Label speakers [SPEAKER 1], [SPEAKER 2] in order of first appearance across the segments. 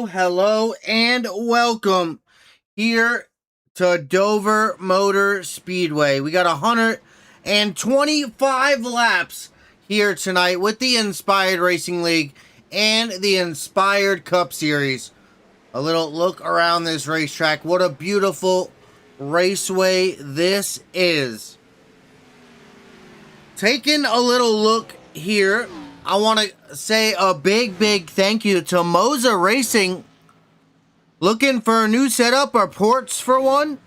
[SPEAKER 1] Hello, and welcome here to Dover Motor Speedway. We got 125 laps here tonight with the Inspired Racing League and the Inspired Cup Series. A little look around this racetrack. What a beautiful raceway this is. Taking a little look here, I want to say a big thank you to Moza Racing. Looking for a new setup or ports for one?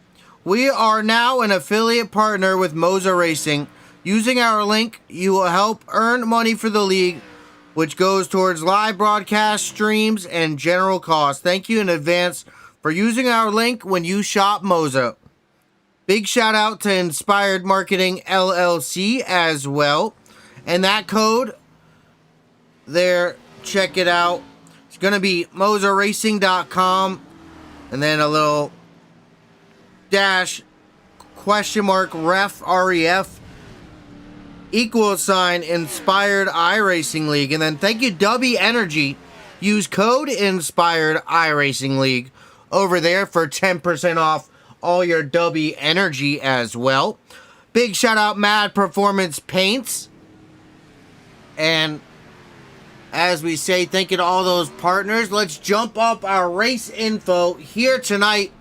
[SPEAKER 1] We are now an affiliate partner with Moza Racing. Using our link, you will help earn money for the league, which goes towards live broadcast, streams, and general costs. Thank you in advance for using our link when you shop Moza. Big shout out to Inspired Marketing LLC as well. And that code there, check it out. It's going to be mozaracing.com and then a little dash question mark ref REF = Inspired iRacing League. And then thank you W Energy. Use code Inspired iRacing League over there for 10% off all your W Energy as well. Big shout out Mad Performance Paints. And as we say, thank you to all those partners. Let's jump up our race info here tonight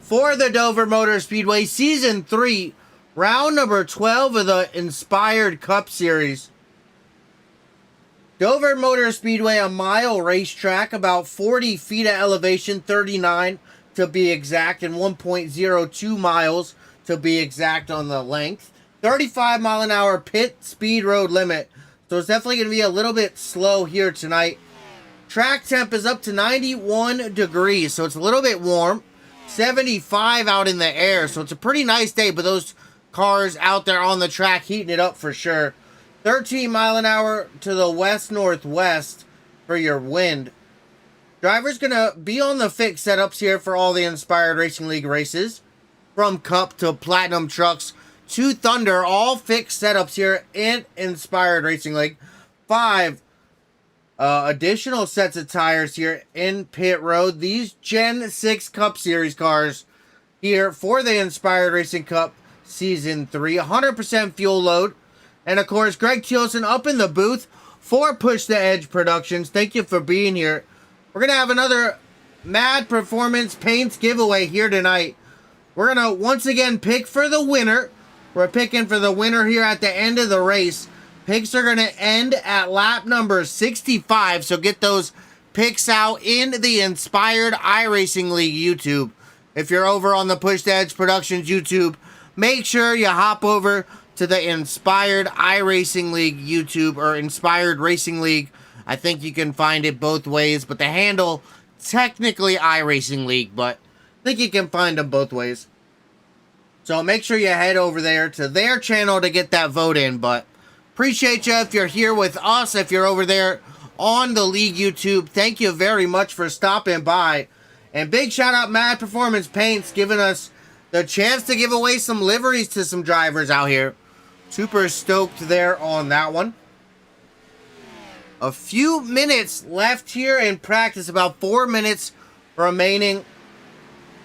[SPEAKER 1] for the Dover Motor Speedway Season 3, round number 12 of the Inspired Cup Series. Dover Motor Speedway, a mile racetrack, about 40 feet of elevation, 39 to be exact, and 1.02 miles to be exact on the length. 35-mile-an-hour pit speed road limit. So it's definitely going to be a little bit slow here tonight. Track temp is up to 91 degrees, so it's a little bit warm. 75 out in the air, so it's a pretty nice day, but those cars out there on the track heating it up for sure. 13 mile an hour to the west-northwest for your wind. Driver's going to be on the fixed setups here for all the Inspired Racing League races. From Cup to Platinum Trucks to Thunder, all fixed setups here in Inspired Racing League. 5 additional sets of tires here in pit road. These Gen 6 Cup Series cars here for the Inspired Racing Cup Season 3. 100% fuel load. And of course, Greg Thielsen up in the booth for Push the Edge Productions. Thank you for being here. We're going to have another Mad Performance Paints giveaway here tonight. We're going to once again pick for the winner. We're picking for the winner here at the end of the race. Picks are going to end at lap number 65, so get those picks out in the Inspired iRacing League YouTube. If you're over on the Push the Edge Productions YouTube, make sure you hop over to the Inspired iRacing League YouTube or Inspired Racing League. I think you can find it both ways, but the handle, technically iRacing League, but I think you can find them both ways. So make sure you head over there to their channel to get that vote in. But appreciate you if you're here with us. If you're over there on the League YouTube, thank you very much for stopping by. And big shout out Mad Performance Paints giving us the chance to give away some liveries to some drivers out here. Super stoked there on that one. A few minutes left here in practice, about 4 minutes remaining.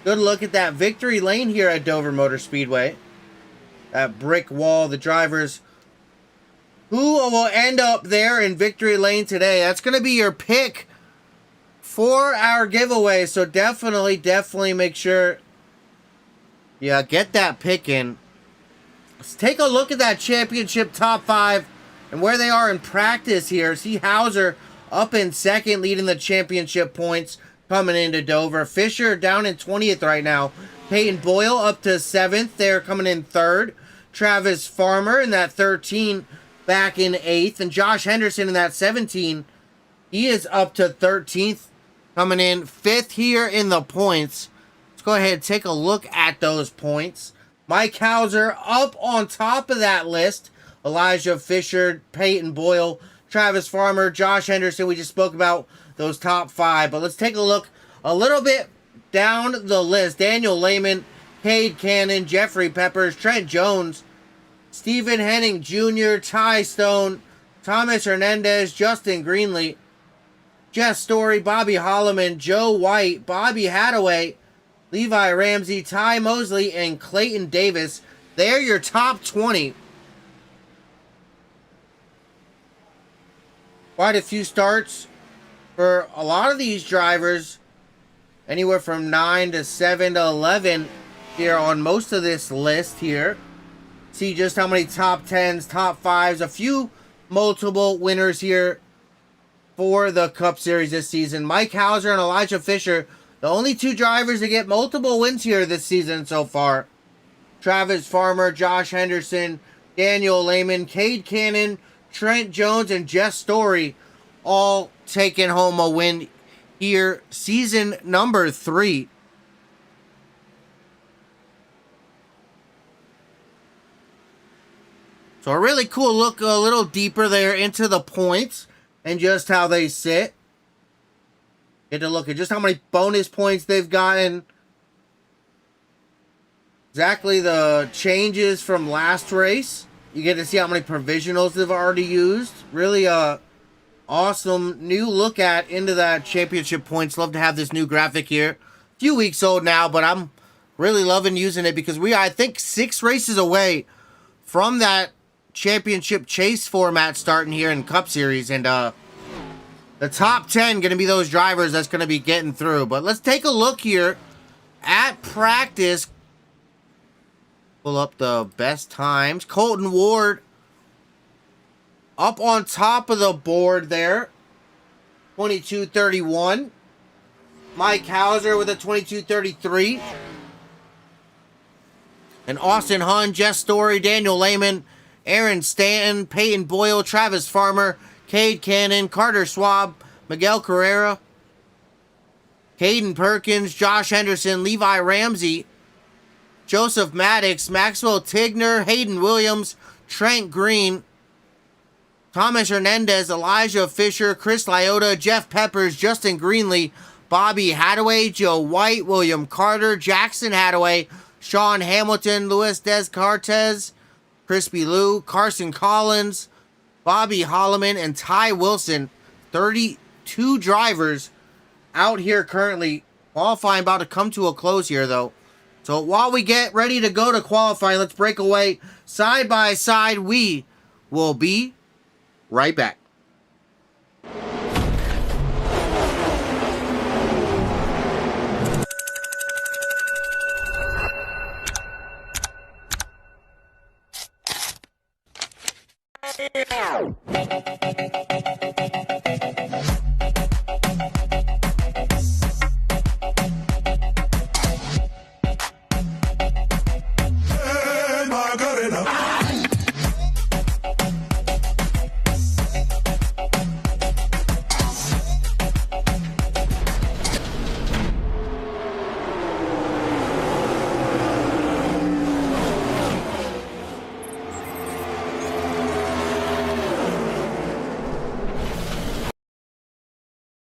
[SPEAKER 1] Good look at that victory lane here at Dover Motor Speedway. That brick wall, the drivers who will end up there in victory lane today. That's going to be your pick for our giveaway. So definitely make sure you get that pick in. Let's take a look at that championship top 5 and where they are in practice here. See Hauser up in second, leading the championship points coming into Dover. Fisher down in 20th right now. Peyton Boyle up to 7th. They're coming in 3rd. Travis Farmer in that 13 back in 8th. And Josh Henderson in that 17, he is up to 13th, coming in 5th here in the points. Let's go ahead and take a look at those points. Mike Hauser up on top of that list. Elijah Fisher, Peyton Boyle, Travis Farmer, Josh Henderson. We just spoke about those top 5. But let's take a look a little bit down the list. Daniel Lehman, Cade Cannon, Jeffrey Peppers, Trent Jones, Stephen Henning Jr., Ty Stone, Thomas Hernandez, Justin Greenlee, Jess Story, Bobby Holloman, Joe White, Bobby Hadaway, Levi Ramsey, Ty Mosley, and Clayton Davis. They're your top 20. Quite a few starts for a lot of these drivers. Anywhere from 9 to 7 to 11 here on most of this list here. See just how many top 10s, top 5s, a few multiple winners here for the Cup Series this season. Mike Hauser and Elijah Fisher, the only 2 drivers to get multiple wins here this season so far. Travis Farmer, Josh Henderson, Daniel Lehman, Cade Cannon, Trent Jones, and Jess Story all taking home a win here, season number 3. So a really cool look a little deeper there into the points and just how they sit. Get to look at just how many bonus points they've gotten. Exactly the changes from last race. You get to see how many provisionals they've already used. Really awesome new look at into that championship points. Love to have this new graphic here. A few weeks old now, but I'm really loving using it because we are, I think, 6 races away from that championship chase format starting here in Cup Series. And the top 10 going to be those drivers that's going to be getting through. But let's take a look here at practice. Pull up the best times. Colton Ward up on top of the board there. 22:31. Mike Hauser with a 22:33. And Austin Hunn, Jess Story, Daniel Lehman, Aaron Stanton, Peyton Boyle, Travis Farmer, Cade Cannon, Carter Schwab, Miguel Carrera, Caden Perkins, Josh Henderson, Levi Ramsey, Joseph Maddox, Maxwell Tigner, Hayden Williams, Trent Green, Thomas Hernandez, Elijah Fisher, Chris Lyota, Jeff Peppers, Justin Greenlee, Bobby Hadaway, Joe White, William Carter, Jackson Hadaway, Sean Hamilton, Luis Descartes, Crispy Lou, Carson Collins, Bobby Holloman, and Ty Wilson. 32 drivers out here currently. Qualifying about to come to a close here, though. So while we get ready to go to qualifying, let's break away side by side. We will be right back.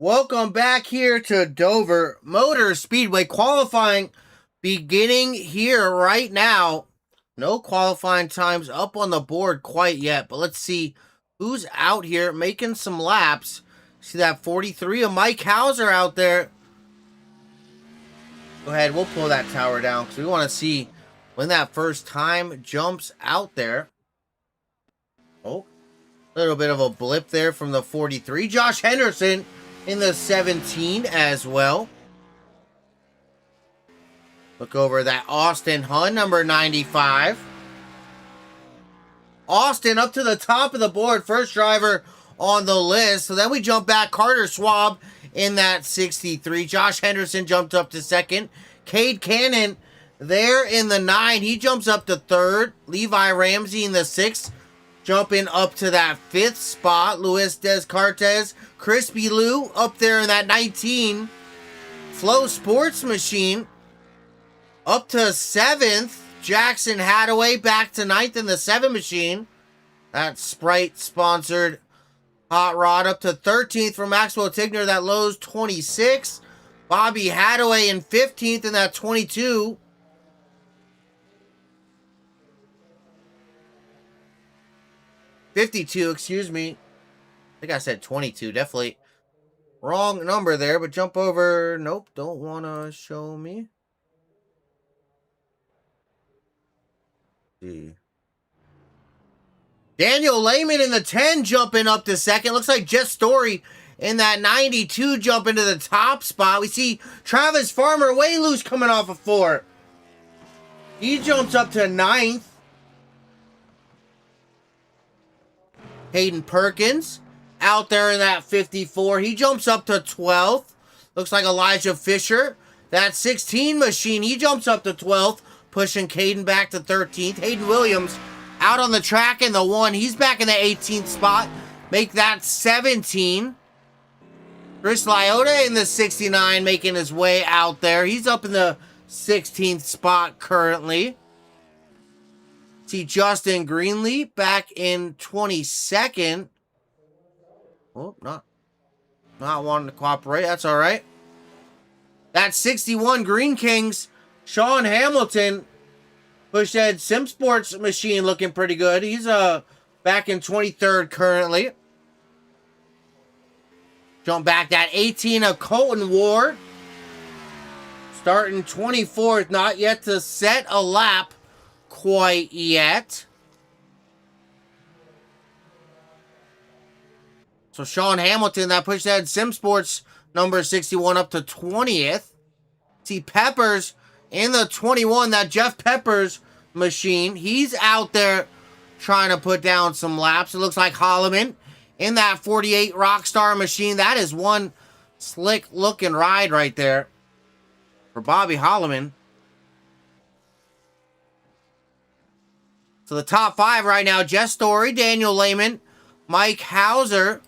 [SPEAKER 1] Welcome back here to Dover Motor Speedway. Qualifying beginning here right now. No qualifying times up on the board quite yet, but let's see who's out here making some laps. See that 43 of Mike Hauser out there. Go ahead, we'll pull that tower down because we want to see when that first time jumps out there. Oh, a little bit of a blip there from the 43. Josh Henderson in the 17 as well. Look over that Austin Hunn, number 95. Austin up to the top of the board, first driver on the list. So then we jump back, Carter Schwab in that 63. Josh Henderson jumped up to second. Cade Cannon there in the 9. He jumps up to third. Levi Ramsey in the 6th. Jumping up to that 5th spot, Luis Descartes. Crispy Lou up there in that 19. Flow Sports Machine up to 7th. Jackson Hadaway back to 9th in the 7 machine. That Sprite sponsored Hot Rod up to 13th for Maxwell Tigner. That Lowe's 26. Bobby Hadaway in 15th in that 22. $52, excuse me. I think I said 22. Definitely wrong number there, but jump over. Nope, don't want to show me. See. Daniel Lehman in the 10 jumping up to 2nd. Looks like Jess Story in that 92 jumping to the top spot. We see Travis Farmer way loose coming off of 4. He jumps up to 9th. Hayden Perkins out there in that 54. He jumps up to 12th. Looks like Elijah Fisher. That 16 machine, he jumps up to 12th, pushing Caden back to 13th. Hayden Williams out on the track in the 1. He's back in the 18th spot. Make that 17. Chris Lyotta in the 69 making his way out there. He's up in the 16th spot currently. See Justin Greenlee back in 22nd. Oh, not wanting to cooperate. That's all right. That 61 Green Kings, Sean Hamilton, Push Ed Sim Sports machine looking pretty good. He's back in 23rd currently. Jump back that 18 of Colton Ward. Starting 24th, not yet to set a lap quite yet. So Sean Hamilton, that pushed that Sim Sports number 61 up to 20th. See Peppers in the 21, that Jeff Peppers machine. He's out there trying to put down some laps. It looks like Holloman in that 48 Rockstar machine. That is one slick looking ride right there for Bobby Holloman. So the top 5 right now, Jess Story, Daniel Lehman, Mike Hauser,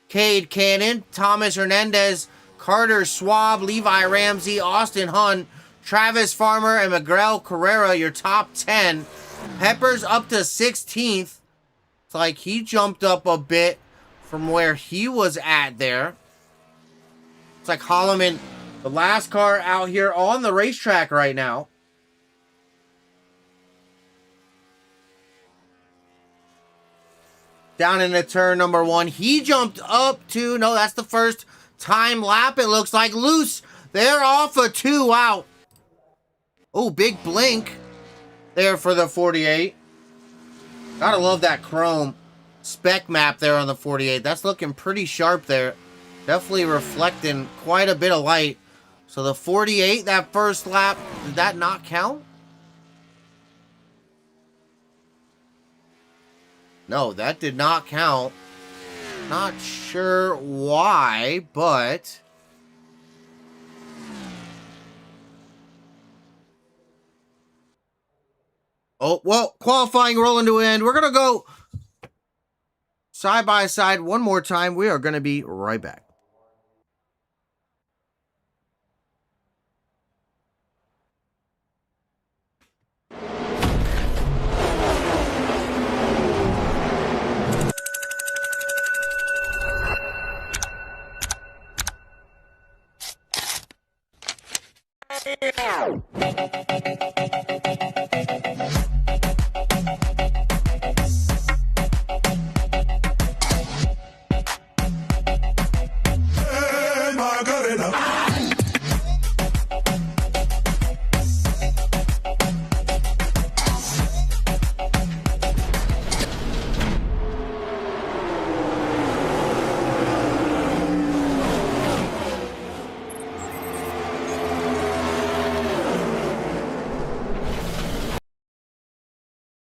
[SPEAKER 1] Cade Cannon, Thomas Hernandez, Carter Schwab, Levi Ramsey, Austin Hunn, Travis Farmer, and Miguel Carrera, your top 10. Peppers up to 16th. It's like he jumped up a bit from where he was at there. It's like Holloman, the last car out here on the racetrack right now. Down into turn number 1. He jumped up to, no, that's the first time lap. It looks like loose. They're off a 2 out. Oh, big blink there for the 48. Gotta love that chrome spec map there on the 48. That's looking pretty sharp there. Definitely reflecting quite a bit of light. So the 48, that first lap, did that not count? No, that did not count. Not sure why, but... Oh, well, qualifying rolling to end. We're going to go side by side one more time. We are going to be right back.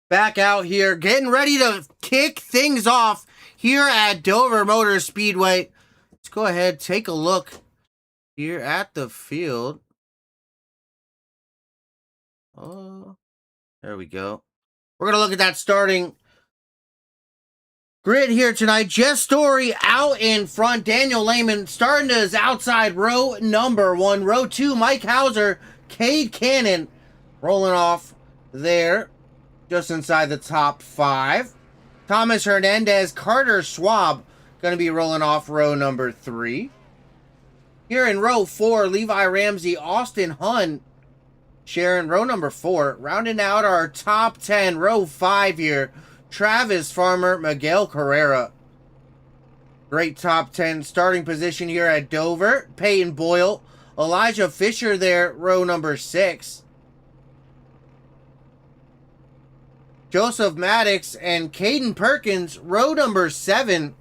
[SPEAKER 1] Back out here, getting ready to kick things off here at Dover Motor Speedway. Let's go ahead, take a look here at the field. Oh, there we go. We're going to look at that starting Grid here tonight. Jess Story out in front. Daniel Lehman starting to his outside row number 1. Row 2, Mike Hauser, Cade Cannon rolling off there just inside the top 5. Thomas Hernandez, Carter Schwab going to be rolling off row number 3. Here in row 4, Levi Ramsey, Austin Hunn sharing row number 4. Rounding out our top 10, row 5 here. Travis Farmer, Miguel Carrera. Great top 10 starting position here at Dover. Peyton Boyle, Elijah Fisher there, row number 6. Joseph Maddox and Caden Perkins, row number 7.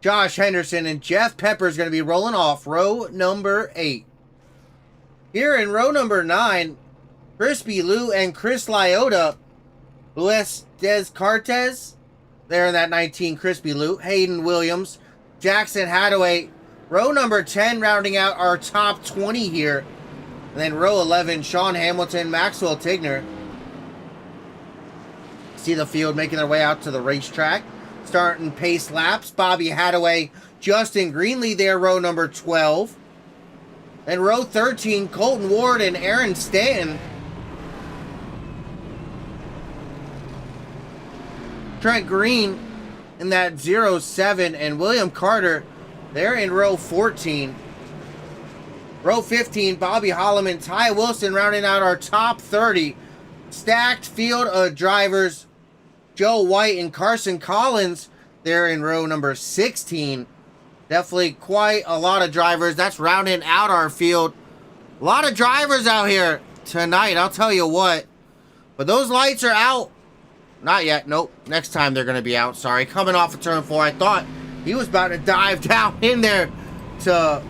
[SPEAKER 1] Josh Henderson and Jeff Pepper is going to be rolling off row number 8. Here in row number 9, Crispy Lou and Chris Lyotta. Luis Descartes there in that 19, Crispy Lou. Hayden Williams, Jackson Hadaway. Row number 10 rounding out our top 20 here. And then row 11, Sean Hamilton, Maxwell Tigner. See the field making their way out to the racetrack. Starting pace laps, Bobby Hadaway, Justin Greenlee there, row number 12. And row 13, Colton Ward and Aaron Stanton. Trent Green in that 07 and William Carter there in row 14. Row 15, Bobby Holloman, Ty Wilson rounding out our top 30. Stacked field of drivers, Joe White and Carson Collins there in row number 16. Definitely quite a lot of drivers. That's rounding out our field. A lot of drivers out here tonight, I'll tell you what. But those lights are out. Not yet. Nope. Next time they're going to be out. Sorry. Coming off of turn 4. I thought he was about to dive down in there to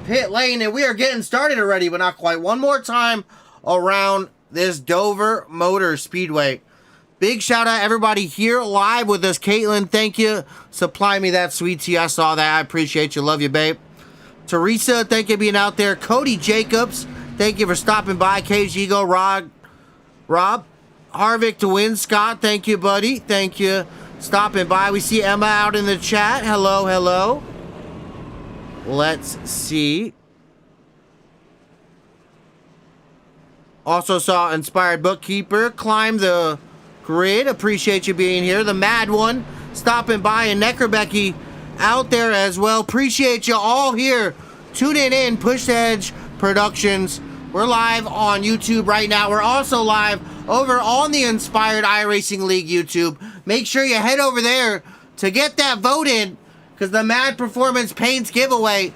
[SPEAKER 1] pit lane. And we are getting started already, but not quite. One more time around this Dover Motor Speedway. Big shout out everybody here live with us. Caitlin, thank you. Supply me that sweet tea. I saw that. I appreciate you. Love you, babe. Teresa, thank you for being out there. Cody Jacobs, thank you for stopping by. KG Go, Rob. Harvick to win. Scott, thank you, buddy. Thank you. Stopping by. We see Emma out in the chat. Hello, hello. Let's see. Also saw Inspired Bookkeeper climb the grid. Appreciate you being here. The Mad One stopping by, and Neckerbecky out there as well. Appreciate you all here tuning in. Push Edge Productions. We're live on YouTube right now. We're also live over on the Inspired iRacing League YouTube. Make sure you head over there to get that vote in, because the Mad Performance Paints giveaway,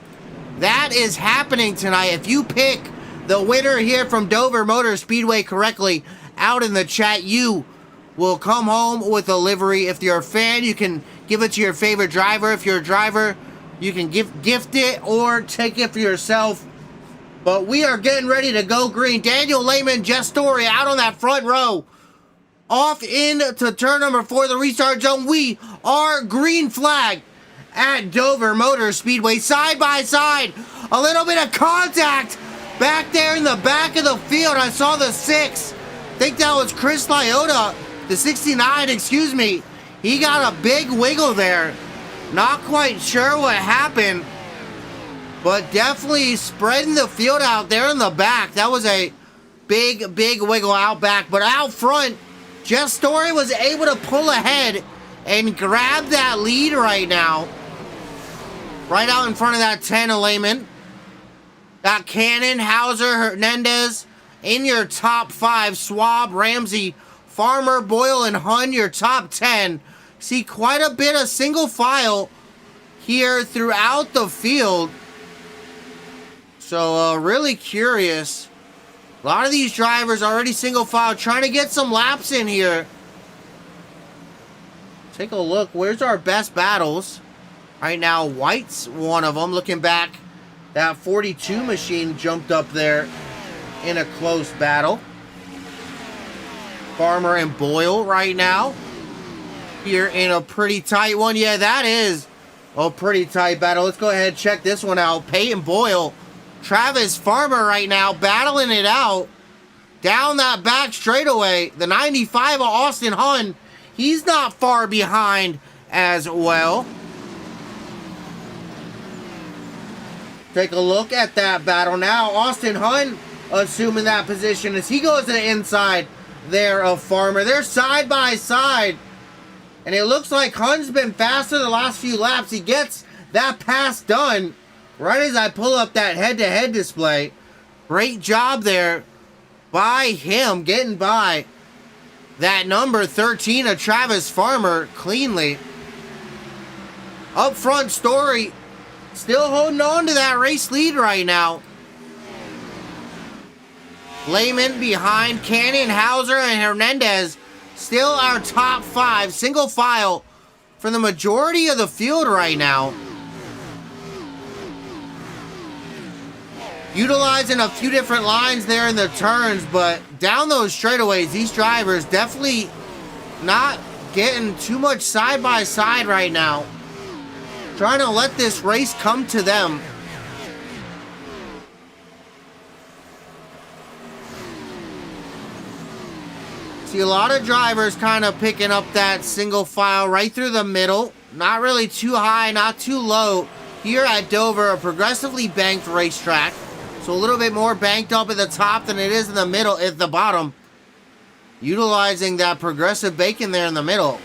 [SPEAKER 1] that is happening tonight. If you pick the winner here from Dover Motor Speedway correctly out in the chat, you will come home with a livery. If you're a fan, you can give it to your favorite driver. If you're a driver, you can gift it or take it for yourself. But we are getting ready to go green. Daniel Lehman, Jess Story out on that front row. Off into turn number 4, the restart zone. We are green flag at Dover Motor Speedway. Side by side. A little bit of contact back there in the back of the field. I saw the 6. I think that was Chris Lyotta. The 69, excuse me. He got a big wiggle there. Not quite sure what happened, but definitely spreading the field out there in the back. That was a big wiggle out back. But out front, Jess Story was able to pull ahead and grab that lead right now. Right out in front of that 10 of Lehman. Got Cannon, Hauser, Hernandez in your top 5. Schwab, Ramsey, Farmer, Boyle, and Hunn, your top 10. See quite a bit of single file here throughout the field. So really curious. A lot of these drivers already single file, trying to get some laps in here. Take a look. Where's our best battles? Right now, White's one of them. Looking back, that 42 machine jumped up there in a close battle. Farmer and Boyle right now. Here in a pretty tight one. Yeah, that is a pretty tight battle. Let's go ahead and check this one out. Peyton Boyle, Travis Farmer right now battling it out down that back straightaway. The 95 of Austin Hunn He's not far behind as well. Take a look at that battle now. Austin Hunt assuming that position as he goes to the inside there of Farmer. They're side by side. And it looks like Hunt's been faster the last few laps. He gets that pass done right as I pull up that head-to-head display. Great job there by him getting by that number 13 of Travis Farmer cleanly. Up front, Story still holding on to that race lead right now. Lehman behind Cannon, Hauser, and Hernandez. Still our top 5, single file for the majority of the field right now. Utilizing a few different lines there in the turns, but down those straightaways, these drivers definitely not getting too much side by side right now. Trying to let this race come to them. See a lot of drivers kind of picking up that single file right through the middle. Not really too high, not too low. Here at Dover, a progressively banked racetrack. So a little bit more banked up at the top than it is in the middle, at the bottom. Utilizing that progressive bacon there in the middle.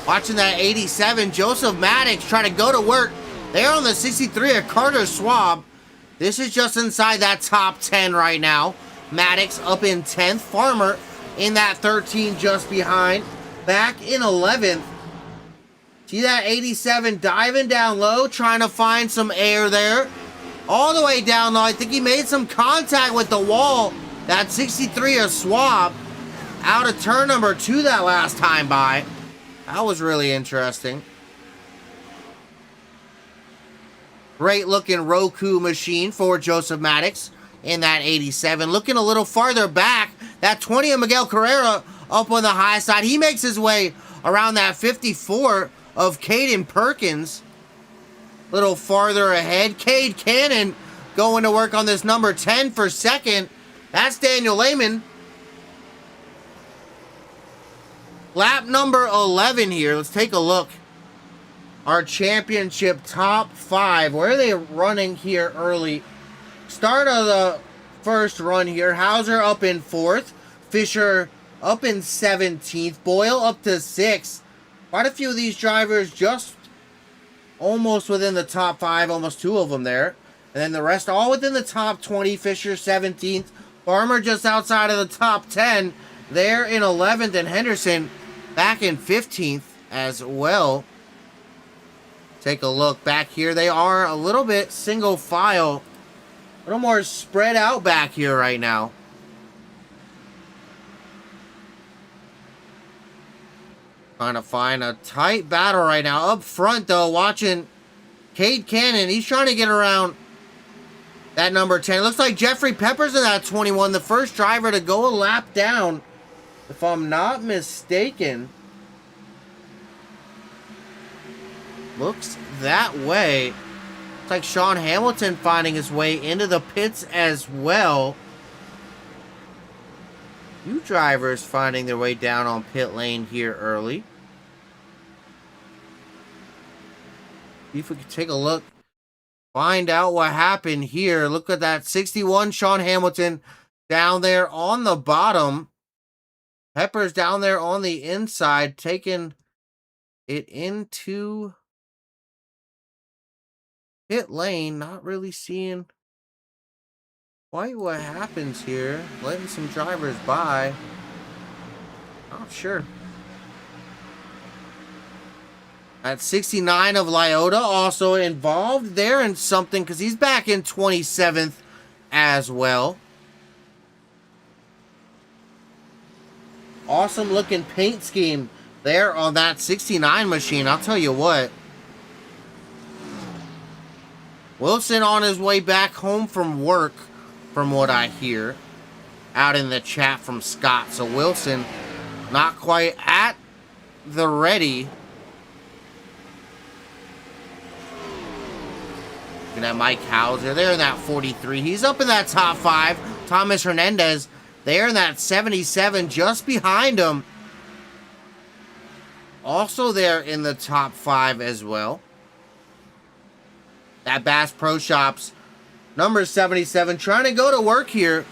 [SPEAKER 1] Watching that 87, Joseph Maddox try to go to work. They're on the 63 of Carter Schwab. This is just inside that top 10 right now. Maddox up in 10th. Farmer in that 13 just behind. Back in 11th. See that 87 diving down low, trying to find some air there. All the way down low. I think he made some contact with the wall. That 63 of Schwab out of turn number 2 that last time by. That was really interesting. Great looking Roku machine for Joseph Maddox in that 87. Looking a little farther back, that 20 of Miguel Carrera up on the high side. He makes his way around that 54 of Caden Perkins. A little farther ahead. Cade Cannon going to work on this number 10 for second. That's Daniel Lehman. Lap number 11 here. Let's take a look. Our championship top 5. Where are they running here early? Start of the first run here. Hauser up in 4th. Fisher up in 17th. Boyle up to 6th. Quite a few of these drivers just almost within the top 5. Almost 2 of them there. And then the rest all within the top 20. Fisher 17th. Farmer just outside of the top 10. There in 11th. And Henderson back in 15th as well. Take a look back here. They are a little bit single file. A little more spread out back here right now. Trying to find a tight battle right now. Up front, though, watching Cade Cannon. He's trying to get around that number 10. It looks like Jeffrey Peppers in that 21. The first driver to go a lap down, if I'm not mistaken. Looks that way. Looks like Sean Hamilton finding his way into the pits as well. Few drivers finding their way down on pit lane here early. See if we can take a look. Find out what happened here. Look at that 61 Sean Hamilton down there on the bottom. Peppers down there on the inside, taking it into pit lane. Not really seeing quite what happens here. Letting some drivers by. Not sure. At 69 of Lyota also involved there in something because he's back in 27th as well. Awesome looking paint scheme there on that 69 machine. I'll tell you what. Wilson on his way back home from work, from what I hear, out in the chat from Scott. So Wilson not quite at the ready. Looking at Mike Hauser. They're in that 43. He's up in that top 5. Thomas Hernandez They're in that 77 just behind him. Also there in the top 5 as well. That Bass Pro Shops number 77 trying to go to work here.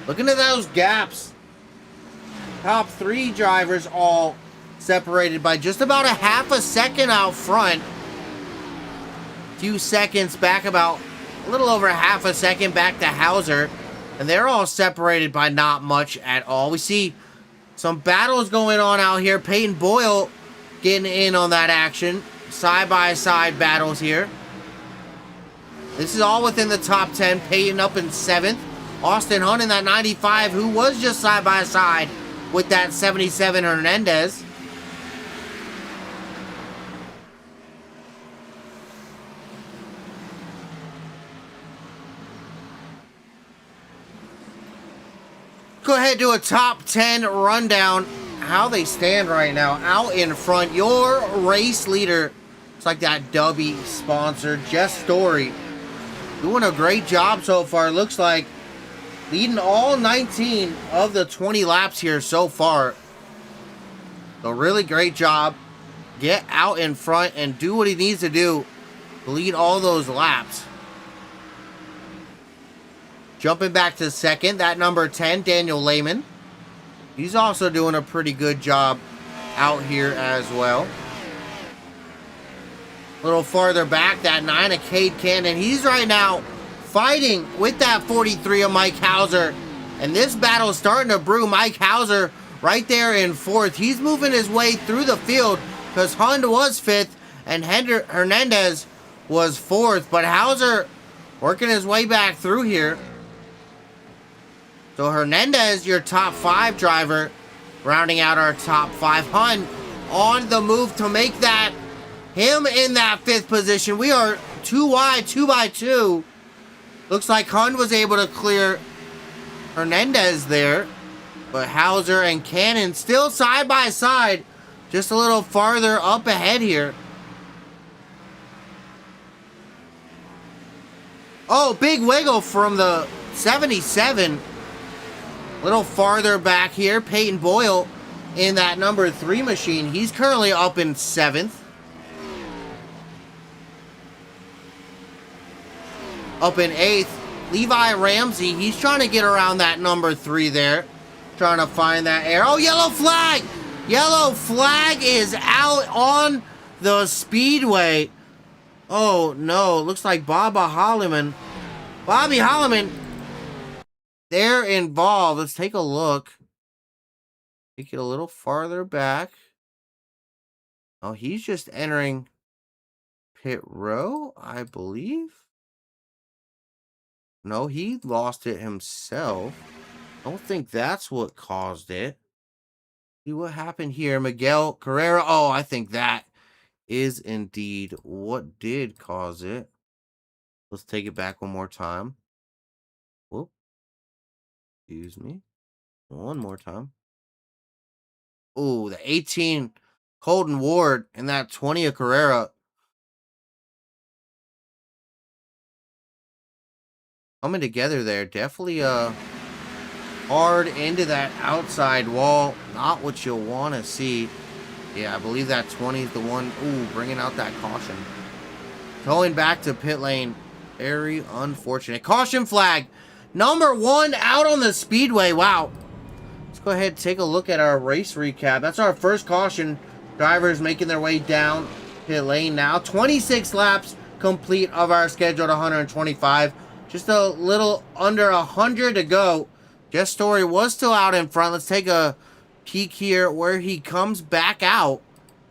[SPEAKER 1] Looking at those gaps. Top 3 drivers all separated by just about a half a second out front. Few seconds back, about a little over half a second back to Hauser. And they're all separated by not much at all. We see some battles going on out here. Peyton Boyle getting in on that action. Side-by-side battles here. This is all within the top 10. Peyton up in 7th. Austin Hunt in that 95, who was just side-by-side with that 77 Hernandez. Go ahead and do a top 10 rundown. How they stand right now. Out in front, your race leader. It's like that Dubby sponsor, Jess Story. Doing a great job so far. Looks like leading all 19 of the 20 laps here so far. So really great job. Get out in front and do what he needs to do to lead all those laps. Jumping back to second, that number 10, Daniel Lehman. He's also doing a pretty good job out here as well. A little farther back, that 9 of Cade Cannon. He's right now fighting with that 43 of Mike Hauser. And this battle is starting to brew. Mike Hauser right there in 4th. He's moving his way through the field because Hund was 5th and Hernandez was 4th. But Hauser working his way back through here. So Hernandez, your top 5 driver, rounding out our top 5. Hunt on the move to make that him in that 5th position. We are 2 wide, 2 by 2. Looks like Hunt was able to clear Hernandez there. But Hauser and Cannon still side by side. Just a little farther up ahead here. Oh, big wiggle from the 77. A little farther back here, Peyton Boyle in that number 3 machine. He's currently up in 7th. Up in 8th, Levi Ramsey. He's trying to get around that number 3 there. Trying to find that air. Oh, yellow flag! Yellow flag is out on the speedway. Oh, no. Looks like Bobby Holliman. They're involved. Let's take a look. Take it a little farther back. Oh, he's just entering pit row, I believe. No, he lost it himself. I don't think that's what caused it. See what happened here. Miguel Carrera. Oh, I think that is indeed what did cause it. Let's take it back one more time. Whoop. Excuse me. One more time. Oh, the 18 Colton Ward and that 20 of Carrera. Coming together there. Definitely hard into that outside wall. Not what you'll want to see. Yeah, I believe that 20 is the one. Ooh, bringing out that caution. Going back to pit lane. Very unfortunate. Caution flag. Number 1 out on the speedway. Wow. Let's go ahead and take a look at our race recap. That's our first caution. Drivers making their way down pit lane now. 26 laps complete of our scheduled 125. Just a little under 100 to go. Jess Story was still out in front. Let's take a peek here where he comes back out.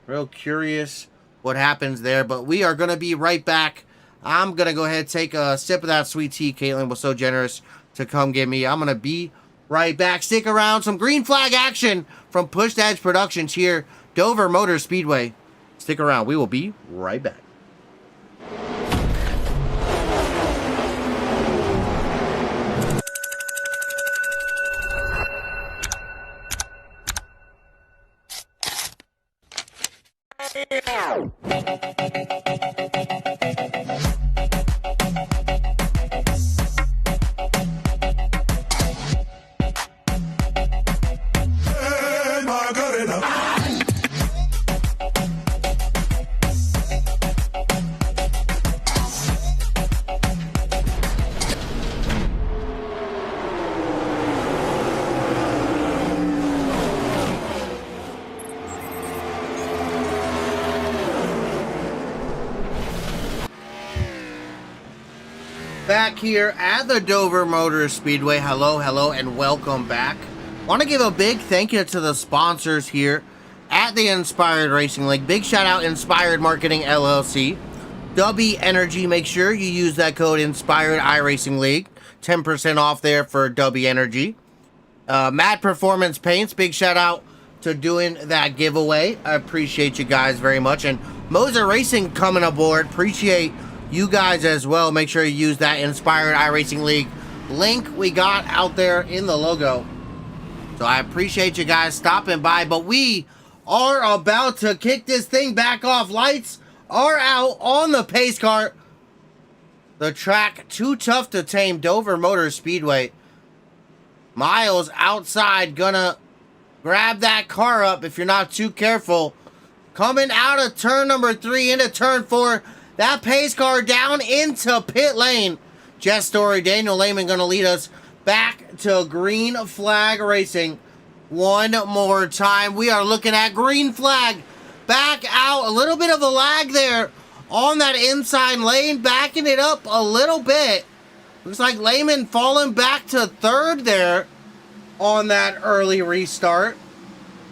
[SPEAKER 1] Real curious what happens there, but we are going to be right back. I'm going to go ahead and take a sip of that sweet tea Caitlin was so generous to come get me. I'm going to be right back. Stick around. Some green flag action from Pushed Edge Productions here, Dover Motor Speedway. Stick around. We will be right back. Back here at the Dover Motor Speedway. Hello, and welcome back. Want to give a big thank you to the sponsors here at the Inspired Racing League. Big shout out Inspired Marketing LLC. W Energy, make sure you use that code Inspired iRacing League. 10% off there for W Energy. Mad Performance Paints, big shout out to doing that giveaway. I appreciate you guys very much. And Moser Racing coming aboard. Appreciate you guys as well. Make sure you use that Inspired iRacing League link we got out there in the logo. So I appreciate you guys stopping by, but we are about to kick this thing back off. Lights are out on the pace car. The track, too tough to tame, Dover Motor Speedway. Miles outside, gonna grab that car up if you're not too careful. Coming out of turn number 3 into turn 4. That pace car down into pit lane. Jess Story, Daniel Lehman gonna lead us back to green flag racing one more time. We are looking at green flag. Back out. A little bit of a lag there on that inside lane. Backing it up a little bit. Looks like Lehman falling back to third there on that early restart.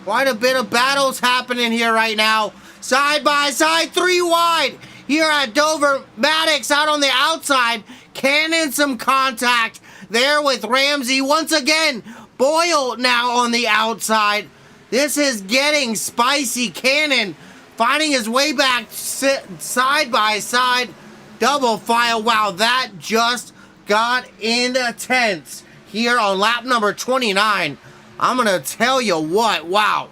[SPEAKER 1] Quite a bit of battles happening here right now. Side by side, 3 wide. Here at Dover, Maddox out on the outside. Cannon some contact there with Ramsey. Once again, Boyle now on the outside. This is getting spicy. Cannon finding his way back side by side. Double file. Wow, that just got intense here on lap number 29. I'm going to tell you what. Wow,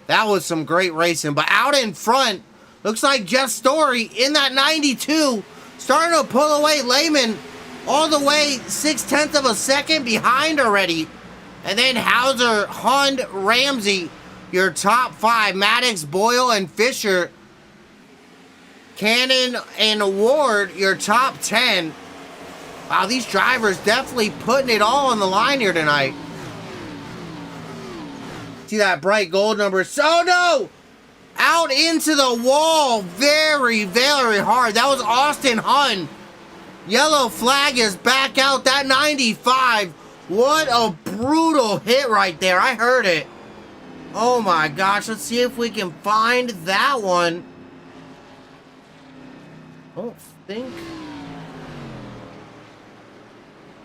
[SPEAKER 1] that was some great racing. But out in front, looks like Jeff Story in that 92, starting to pull away Lehman all the way 0.6 of a second behind already. And then Hauser, Hund, Ramsey, your top 5. Maddox, Boyle, and Fisher. Cannon and Ward, your top 10. Wow, these drivers definitely putting it all on the line here tonight. See that bright gold number. So no! Out into the wall. Very, very hard. That was Austin Hun. Yellow flag is back out. That 95. What a brutal hit right there. I heard it. Oh my gosh. Let's see if we can find that one. I don't think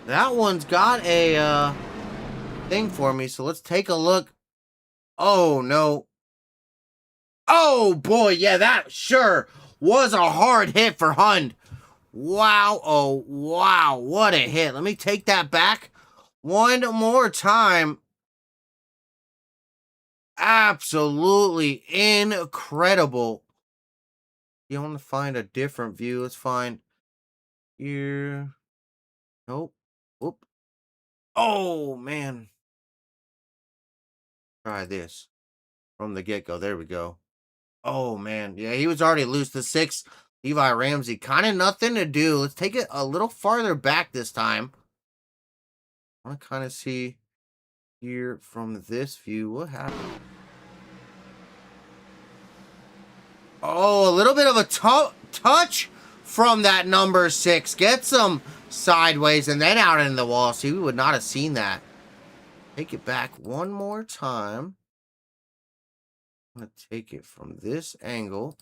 [SPEAKER 1] that one's got a thing for me. So let's take a look. Oh no. Oh boy, yeah, that sure was a hard hit for Hund. Wow, oh wow, what a hit. Let me take that back one more time. Absolutely incredible. You want to find a different view? Let's find here. Nope. Whoop. Oh man. Try this from the get-go. There we go. Oh, man. Yeah, he was already loose. The 6, Levi Ramsey. Kind of nothing to do. Let's take it a little farther back this time. I want to kind of see here from this view what happened. Oh, a little bit of a touch from that number 6. Get some sideways and then out into the wall. See, we would not have seen that. Take it back one more time. I'm going to take it from this angle.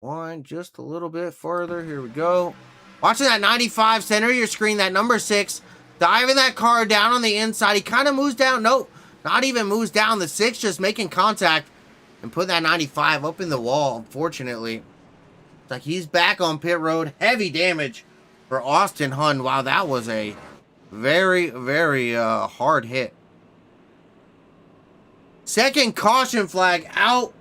[SPEAKER 1] Wind just a little bit further. Here we go. Watching that 95, center of your screen, that number 6. Diving that car down on the inside. He kind of moves down. Nope, not even moves down. The 6 just making contact and putting that 95 up in the wall, unfortunately. It's like he's back on pit road. Heavy damage for Austin Hun. Wow, that was a very, very hard hit. Second caution flag out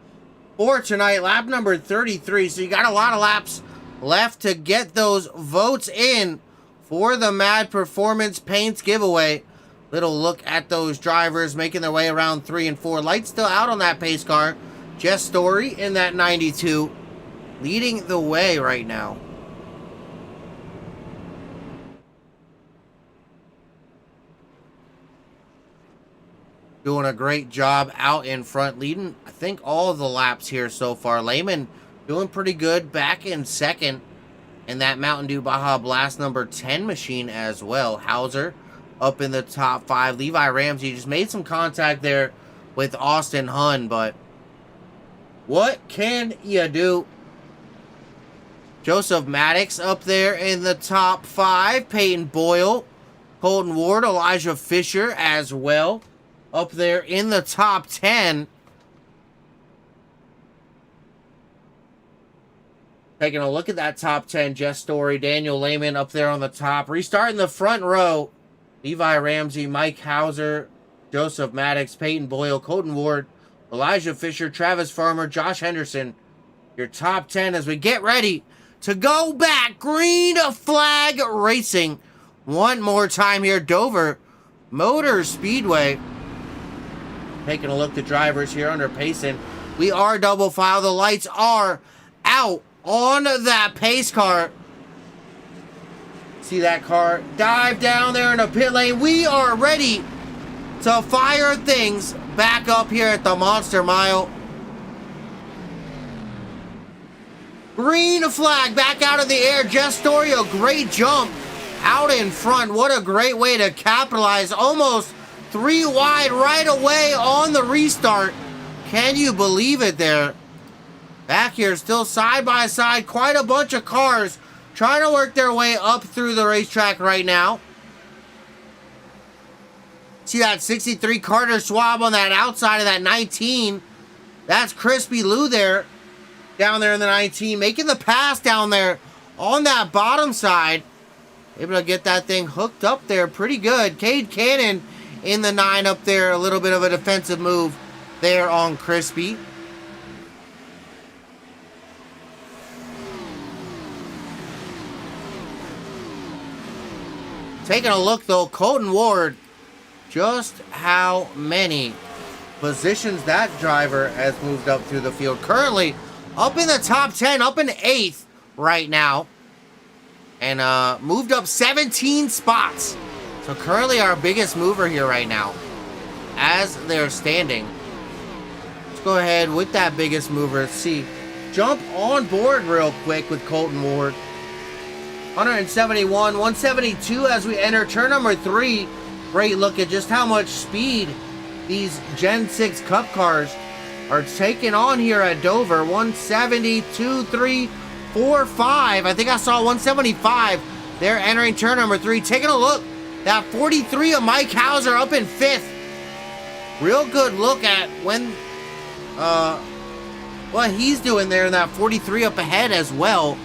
[SPEAKER 1] for tonight, lap number 33. So you got a lot of laps left to get those votes in for the Mad Performance Paints giveaway. Little look at those drivers making their way around 3 and 4. Lights still out on that pace car. Jess Story in that 92 leading the way right now. Doing a great job out in front, leading, I think, all of the laps here so far. Lehman doing pretty good, back in second. And that Mountain Dew Baja Blast number 10 machine as well. Hauser up in the top 5. Levi Ramsey just made some contact there with Austin Hunn, but what can you do? Joseph Maddox up there in the top 5. Peyton Boyle, Colton Ward, Elijah Fisher as well up there in the top 10. Taking a look at that top 10, Jess Story, Daniel Lehman up there on the top. Restarting the front row, Levi Ramsey, Mike Hauser, Joseph Maddox, Peyton Boyle, Colton Ward, Elijah Fisher, Travis Farmer, Josh Henderson. Your top 10 as we get ready to go back. Green flag racing. One more time here, Dover Motor Speedway. Taking a look at the drivers here under Payson. We are double file. The lights are out on that pace car. See that car dive down there in the pit lane. We are ready to fire things back up here at the Monster Mile. Green flag back out of the air. Jess Story, a great jump out in front. What a great way to capitalize. Almost 3 wide right away on the restart. Can you believe it there? Back here, still side by side. Quite a bunch of cars trying to work their way up through the racetrack right now. See that 63 Carter Schwab on that outside of that 19. That's Crispy Lou there. Down there in the 19. Making the pass down there on that bottom side. Able to get that thing hooked up there pretty good. Cade Cannon in the 9 up there. A little bit of a defensive move there on Crispy. Taking a look though, Colton Ward, just how many positions that driver has moved up through the field. Currently up in the top 10, up in 8th right now. And moved up 17 spots. So currently our biggest mover here right now as they're standing. Let's go ahead with that biggest mover. Let's see. Jump on board real quick with Colton Ward. 171, 172 as we enter turn number 3. Great look at just how much speed these Gen 6 Cup cars are taking on here at Dover. 172, 3, 4, 5. I think I saw 175. They're entering turn number 3. Taking a look. That 43 of Mike Hauser up in 5th. Real good look at when what he's doing there in that 43 up ahead as well.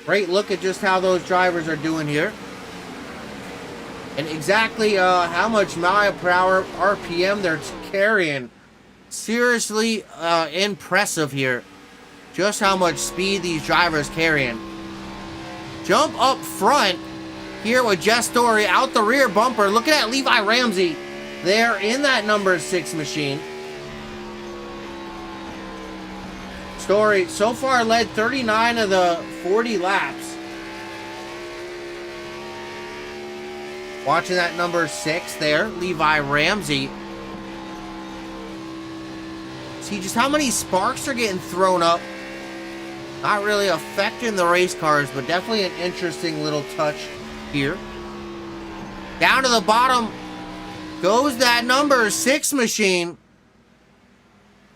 [SPEAKER 1] Great look at just how those drivers are doing here. And exactly how much mile per hour RPM they're carrying. Seriously impressive here. Just how much speed these drivers carrying. Jump up front here with Jess Story out the rear bumper. Looking at Levi Ramsey there in that number 6 machine. Story so far led 39 of the 40 laps. Watching that number 6 there, Levi Ramsey. See just how many sparks are getting thrown up. Not really affecting the race cars, but definitely an interesting little touch here. Down to the bottom goes that number 6 machine.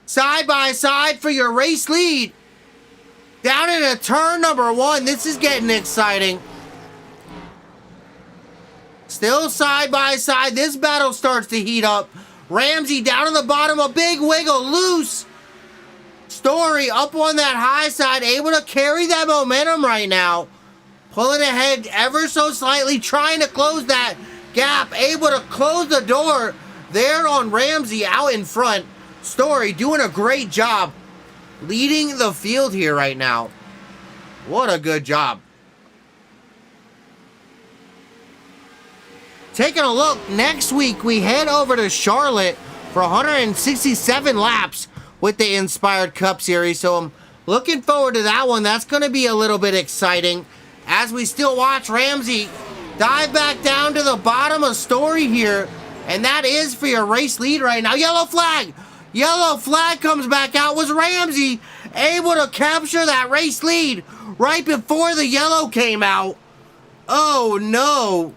[SPEAKER 1] Side by side for your race lead. Down into turn number 1. This is getting exciting. Still side by side. This battle starts to heat up. Ramsey down to the bottom. A big wiggle. Loose. Story up on that high side. Able to carry that momentum right now. Pulling ahead ever so slightly. Trying to close that gap. Able to close the door there on Ramsey out in front. Story doing a great job leading the field here right now. What a good job. Taking a look, next week we head over to Charlotte for 167 laps with the Inspired Cup Series. So I'm looking forward to that one. That's going to be a little bit exciting as we still watch Ramsey dive back down to the bottom of Story here. And that is for your race lead right now. Yellow flag. Yellow flag comes back out. Was Ramsey able to capture that race lead right before the yellow came out? Oh no.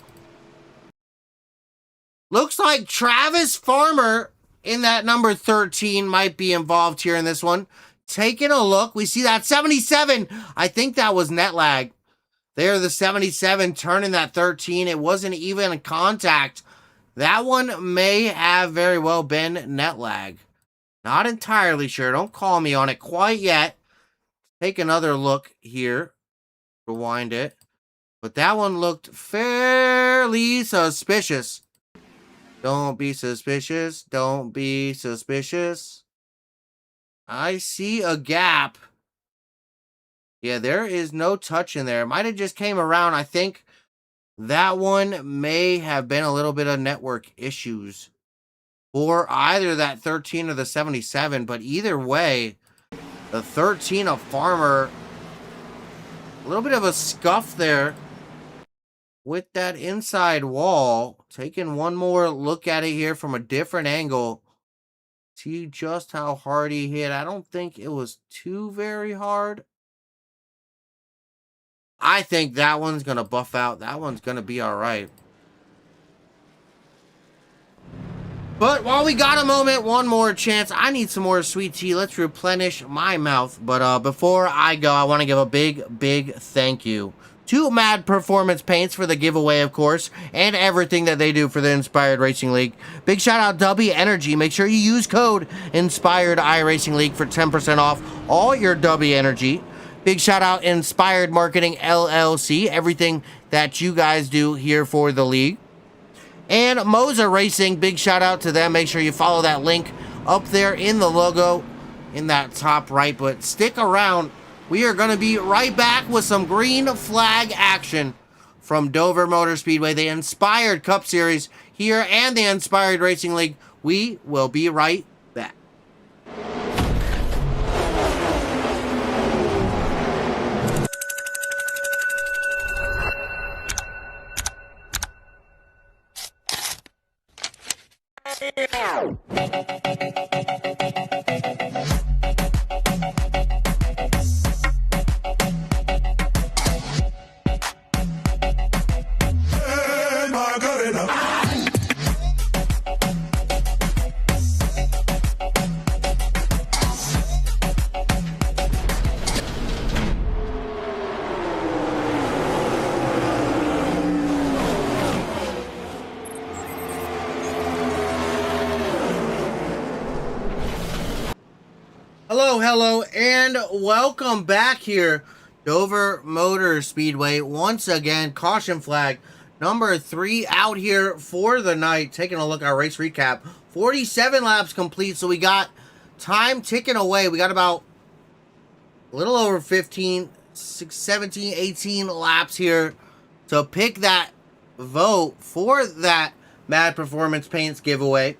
[SPEAKER 1] Looks like Travis Farmer in that number 13 might be involved here in this one. Taking a look, we see that 77. I think that was net lag. There, the 77 turning that 13. It wasn't even in contact. That one may have very well been net lag. Not entirely sure. Don't call me on it quite yet. Take another look here. Rewind it. But that one looked fairly suspicious. Don't be suspicious. Don't be suspicious. I see a gap. Yeah, there is no touch in there. It might have just came around. I think that one may have been a little bit of network issues for either that 13 or the 77. But either way, the 13 of Farmer, a little bit of a scuff there with that inside wall. Taking one more look at it here from a different angle. See just how hard he hit. I don't think it was too very hard. I think that one's going to buff out. That one's going to be all right. But while we got a moment, one more chance. I need some more sweet tea. Let's replenish my mouth. But before I go, I want to give a big thank you to Mad Performance Paints for the giveaway, of course, and everything that they do for the Inspired Racing League. Big shout out W Energy. Make sure you use code Inspired iRacing League for 10% off all your W Energy. Big shout out Inspired Marketing LLC, everything that you guys do here for the league. And Moza Racing, big shout out to them. Make sure you follow that link up there in the logo in that top right. But stick around. We are going to be right back with some green flag action from Dover Motor Speedway, the Inspired Cup Series here and the Inspired Racing League. We will be right back. Hello, and welcome back here, Dover Motor Speedway. Once again, caution flag number 3 out here for the night. Taking a look at our race recap. 47 laps complete, so we got time ticking away. We got about a little over 15, 17, 18 laps here to pick that vote for that Mad Performance Paints giveaway.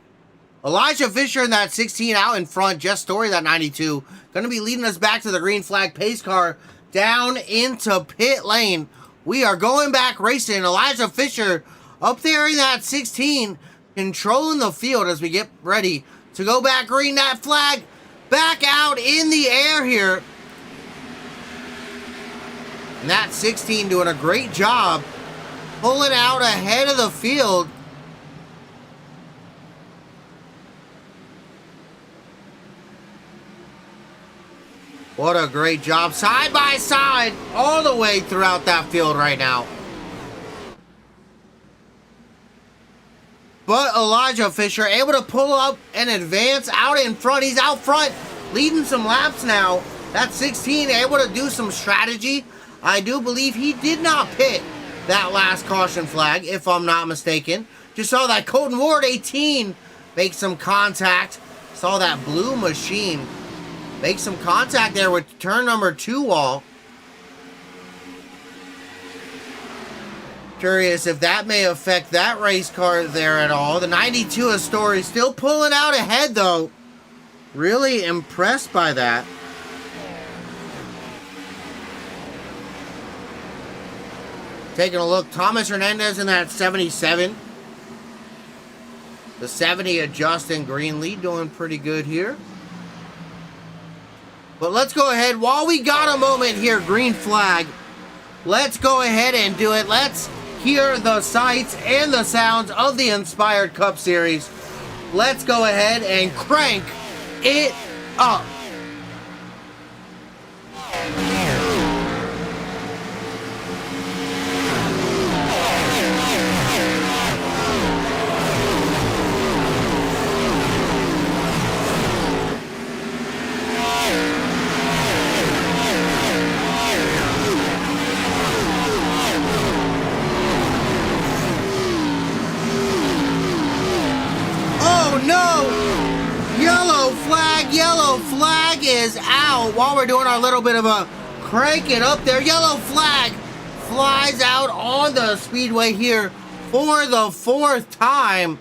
[SPEAKER 1] Elijah Fisher in that 16 out in front. Jess Story, that 92. Going to be leading us back to the green flag pace car down into pit lane. We are going back racing. Elijah Fisher up there in that 16, controlling the field as we get ready to go back green. That flag back out in the air here. And that 16 doing a great job pulling out ahead of the field. What a great job, side by side, all the way throughout that field right now. But Elijah Fisher able to pull up and advance out in front. He's out front, leading some laps now. That 16 able to do some strategy. I do believe he did not pit that last caution flag, if I'm not mistaken. Just saw that Colton Ward 18 make some contact. Saw that blue machine make some contact there with turn number 2 wall. Curious if that may affect that race car there at all. The 92 of Story still pulling out ahead though. Really impressed by that. Taking a look, Thomas Hernandez in that 77. The 70 of Justin Greenlee doing pretty good here. But let's go ahead, while we got a moment here, green flag, let's go ahead and do it. Let's hear the sights and the sounds of the Inspired Cup Series. Let's go ahead and crank it up. No! Yellow flag is out while we're doing our little bit of a crank it up there. Yellow flag flies out on the speedway here for the 4th time.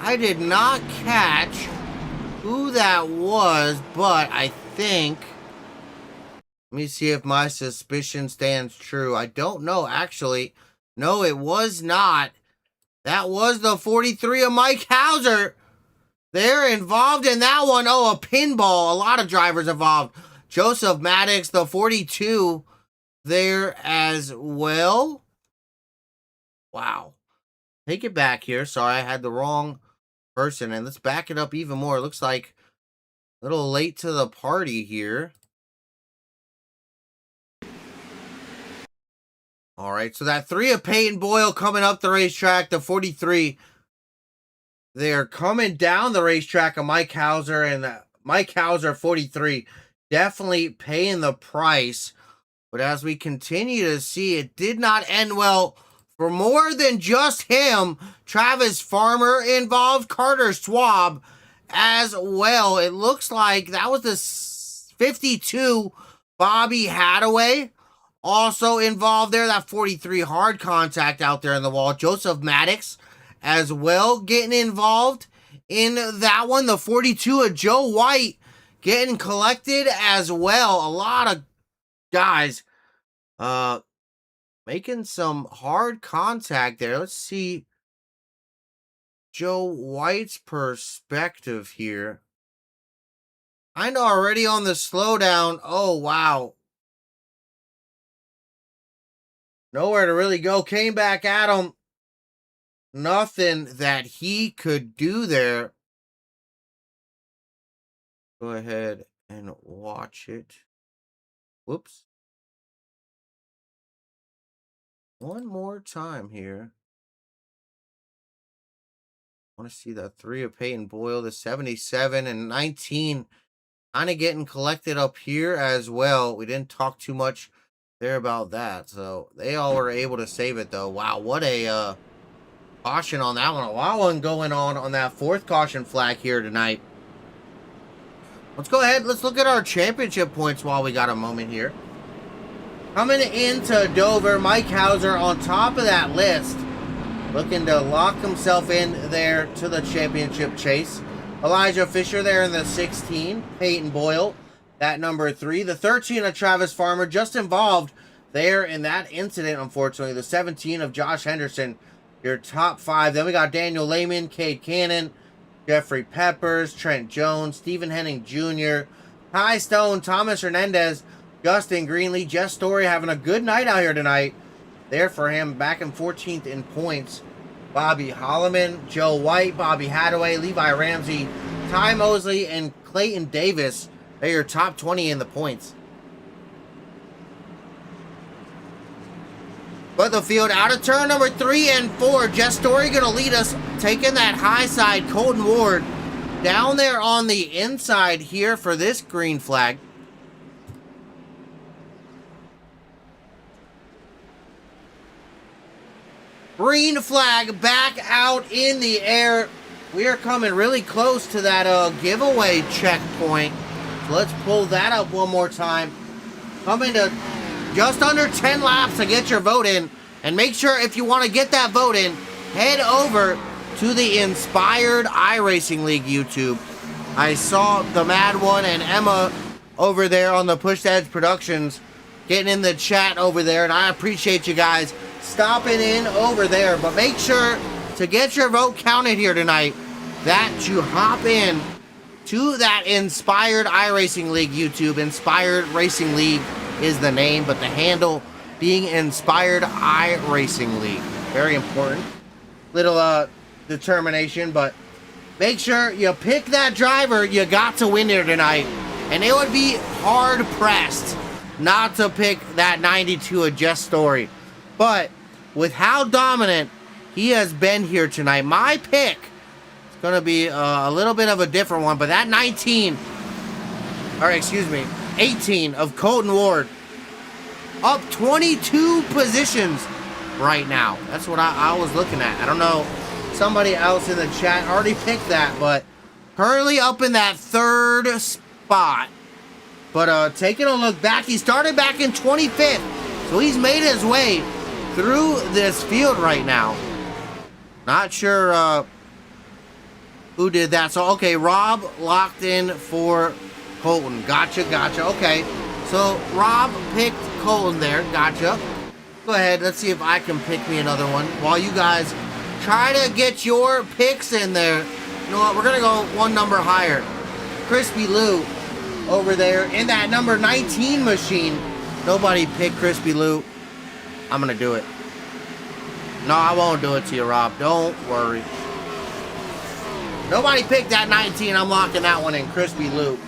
[SPEAKER 1] I did not catch who that was, but I think... Let me see if my suspicion stands true. I don't know, actually. No, it was not. That was the 43 of Mike Hauser. They're involved in that one. Oh, a pinball. A lot of drivers involved. Joseph Maddox, the 42, there as well. Wow. Take it back here. Sorry, I had the wrong person. And let's back it up even more. It looks like a little late to the party here. All right, so that 3 of Peyton Boyle coming up the racetrack, the 43. They're coming down the racetrack of Mike Hauser, and Mike Hauser, 43, definitely paying the price. But as we continue to see, it did not end well for more than just him. Travis Farmer involved, Carter Schwab as well. It looks like that was the 52, Bobby Hadaway, also involved there. That 43, hard contact out there in the wall. Joseph Maddox as well getting involved in that one. The 42 of Joe White getting collected as well. A lot of guys making some hard contact there. Let's see Joe White's perspective here. Kind of already on the slowdown. Oh, wow. Nowhere to really go. Came back at him. Nothing that he could do there. Go ahead and watch it. Whoops. One more time here. I want to see the 3 of Peyton Boyle, the 77 and 19 kind of getting collected up here as well. We didn't talk too much there about that. So they all were able to save it though. Wow, what a caution on that one. A lot of one going on that 4th caution flag here tonight. Let's go ahead. Let's look at our championship points while we got a moment here. Coming into Dover, Mike Hauser on top of that list. Looking to lock himself in there to the championship chase. Elijah Fisher there in the 16. Peyton Boyle, that number 3. The 13 of Travis Farmer just involved there in that incident, unfortunately. The 17 of Josh Henderson, your top 5. Then we got Daniel Lehman, Cade Cannon, Jeffrey Peppers, Trent Jones, Stephen Henning Jr., Ty Stone, Thomas Hernandez, Justin Greenlee, Jess Story having a good night out here tonight. There for him, back in 14th in points. Bobby Holloman, Joe White, Bobby Hadaway, Levi Ramsey, Ty Mosley, and Clayton Davis. They're your top 20 in the points. But the field out of turn number 3 and 4. Jess Story going to lead us, taking that high side. Colton Ward down there on the inside here for this green flag. Green flag back out in the air. We are coming really close to that giveaway checkpoint. So let's pull that up one more time. Coming to just under 10 laps to get your vote in. And make sure if you want to get that vote in, head over to the Inspired iRacing League YouTube. I saw the Mad One and Emma over there on the Push Edge Productions getting in the chat over there. And I appreciate you guys stopping in over there. But make sure to get your vote counted here tonight, that you hop in to that Inspired iRacing League YouTube. Inspired Racing League is the name, but the handle being Inspired iRacing League. Very important. Little determination, but make sure you pick that driver you got to win here tonight. And it would be hard pressed not to pick that 92 of Jess Story. But with how dominant he has been here tonight, my pick is going to be a little bit of a different one. But that 18 of Colton Ward, up 22 positions right now. That's what I was looking at. I don't know, somebody else in the chat already picked that, but currently up in that third spot. But taking a look back, he started back in 25th, so he's made his way through this field right now. Not sure who did that. So, okay, Rob locked in for Colton. Gotcha. Okay, so Rob picked Colton there. Gotcha. Go ahead. Let's see if I can pick me another one while you guys try to get your picks in there. You know what? We're going to go one number higher. Crispy Lou over there in that number 19 machine. Nobody picked Crispy Lou. I'm going to do it. No, I won't do it to you, Rob. Don't worry. Nobody picked that 19. I'm locking that one in. Crispy Lou.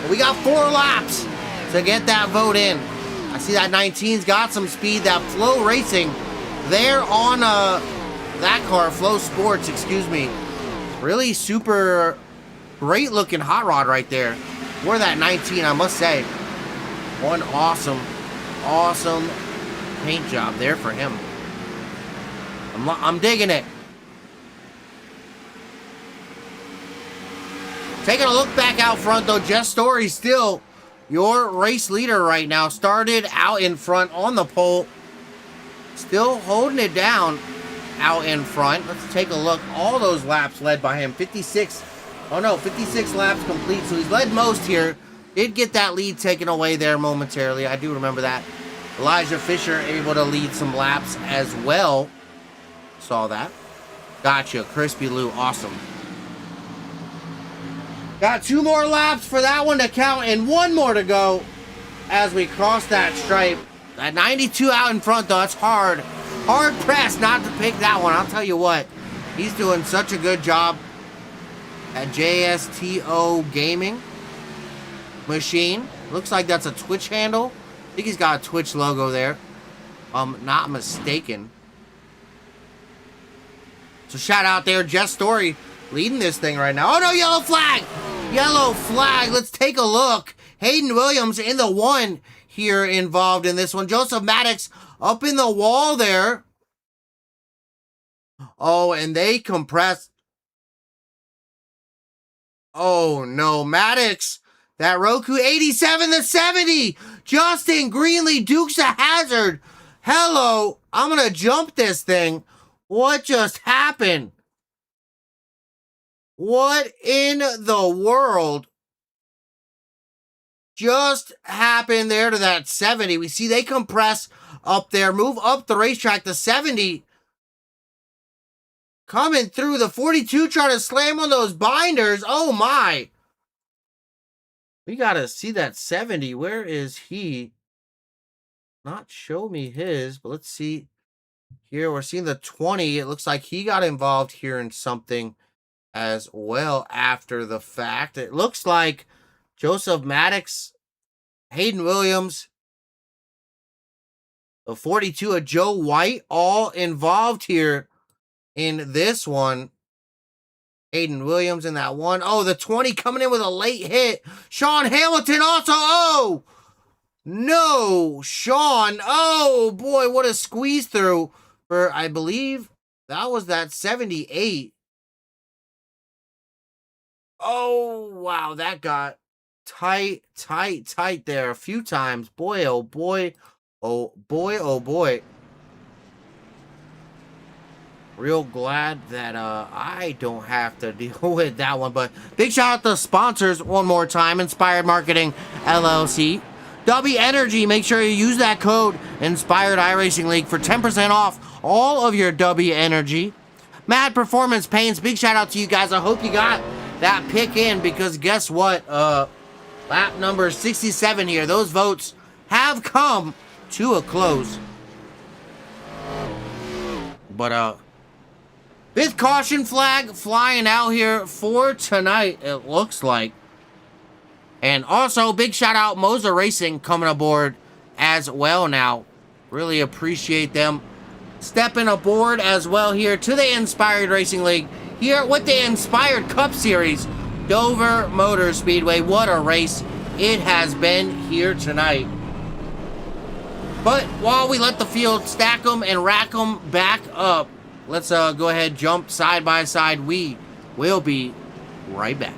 [SPEAKER 1] But we got 4 laps to get that vote in. I see that 19's got some speed. That Flow Racing there on that car, Flow Sports, excuse me. Really super great looking hot rod right there. For that 19, I must say. One awesome paint job there for him. I'm digging it. Taking a look back out front though, Jess Story still your race leader right now. Started out in front on the pole. Still holding it down out in front. Let's take a look. All those laps led by him. 56 laps complete. So he's led most here. Did get that lead taken away there momentarily. I do remember that. Elijah Fisher able to lead some laps as well. Saw that. Gotcha. Crispy Lou. Awesome. Got 2 more laps for that one to count and 1 more to go as we cross that stripe. That 92 out in front, though, it's hard pressed not to pick that one. I'll tell you what, he's doing such a good job at JSTO Gaming Machine. Looks like that's a Twitch handle. I think he's got a Twitch logo there. Not mistaken. So shout out there, Jess Story leading this thing right now. Oh no, yellow flag! Yellow flag. Let's take a look. Hayden Williams in the 1 here involved in this one. Joseph Maddox up in the wall there. Oh, and they compressed. Oh no, Maddox. That Roku 87 to 70. Justin Greenlee Dukes a hazard. Hello. I'm going to jump this thing. What just happened? What in the world just happened there to that 70? We see they compress up there, move up the racetrack to 70. Coming through the 42, trying to slam on those binders. Oh my. We got to see that 70. Where is he? Not show me his, but let's see. Here we're seeing the 20. It looks like he got involved here in something as well after the fact. It looks like Joseph Maddox, Hayden Williams, the 42 of Joe White, all involved here in this one. Hayden Williams in that 1. Oh, the 20 coming in with a late hit. Sean Hamilton also. Oh, no. Sean. Oh, boy, what a squeeze through for, I believe, that was that 78. Oh, wow, that got tight there a few times. Boy, oh, boy. Oh, boy, oh, boy. Real glad that I don't have to deal with that one. But big shout out to sponsors one more time. Inspired Marketing LLC. W Energy. Make sure you use that code Inspired iRacing League for 10% off all of your W Energy. Mad Performance Paints, big shout out to you guys. I hope you got that pick in, because guess what? Lap number 67 here. Those votes have come to a close. But, fifth caution flag flying out here for tonight, it looks like. And also, big shout out Moser Racing coming aboard as well now. Really appreciate them stepping aboard as well here to the Inspired Racing League here with the Inspired Cup Series, Dover Motor Speedway. What a race it has been here tonight. But while we let the field stack them and rack them back up, let's go ahead, jump side by side. We will be right back.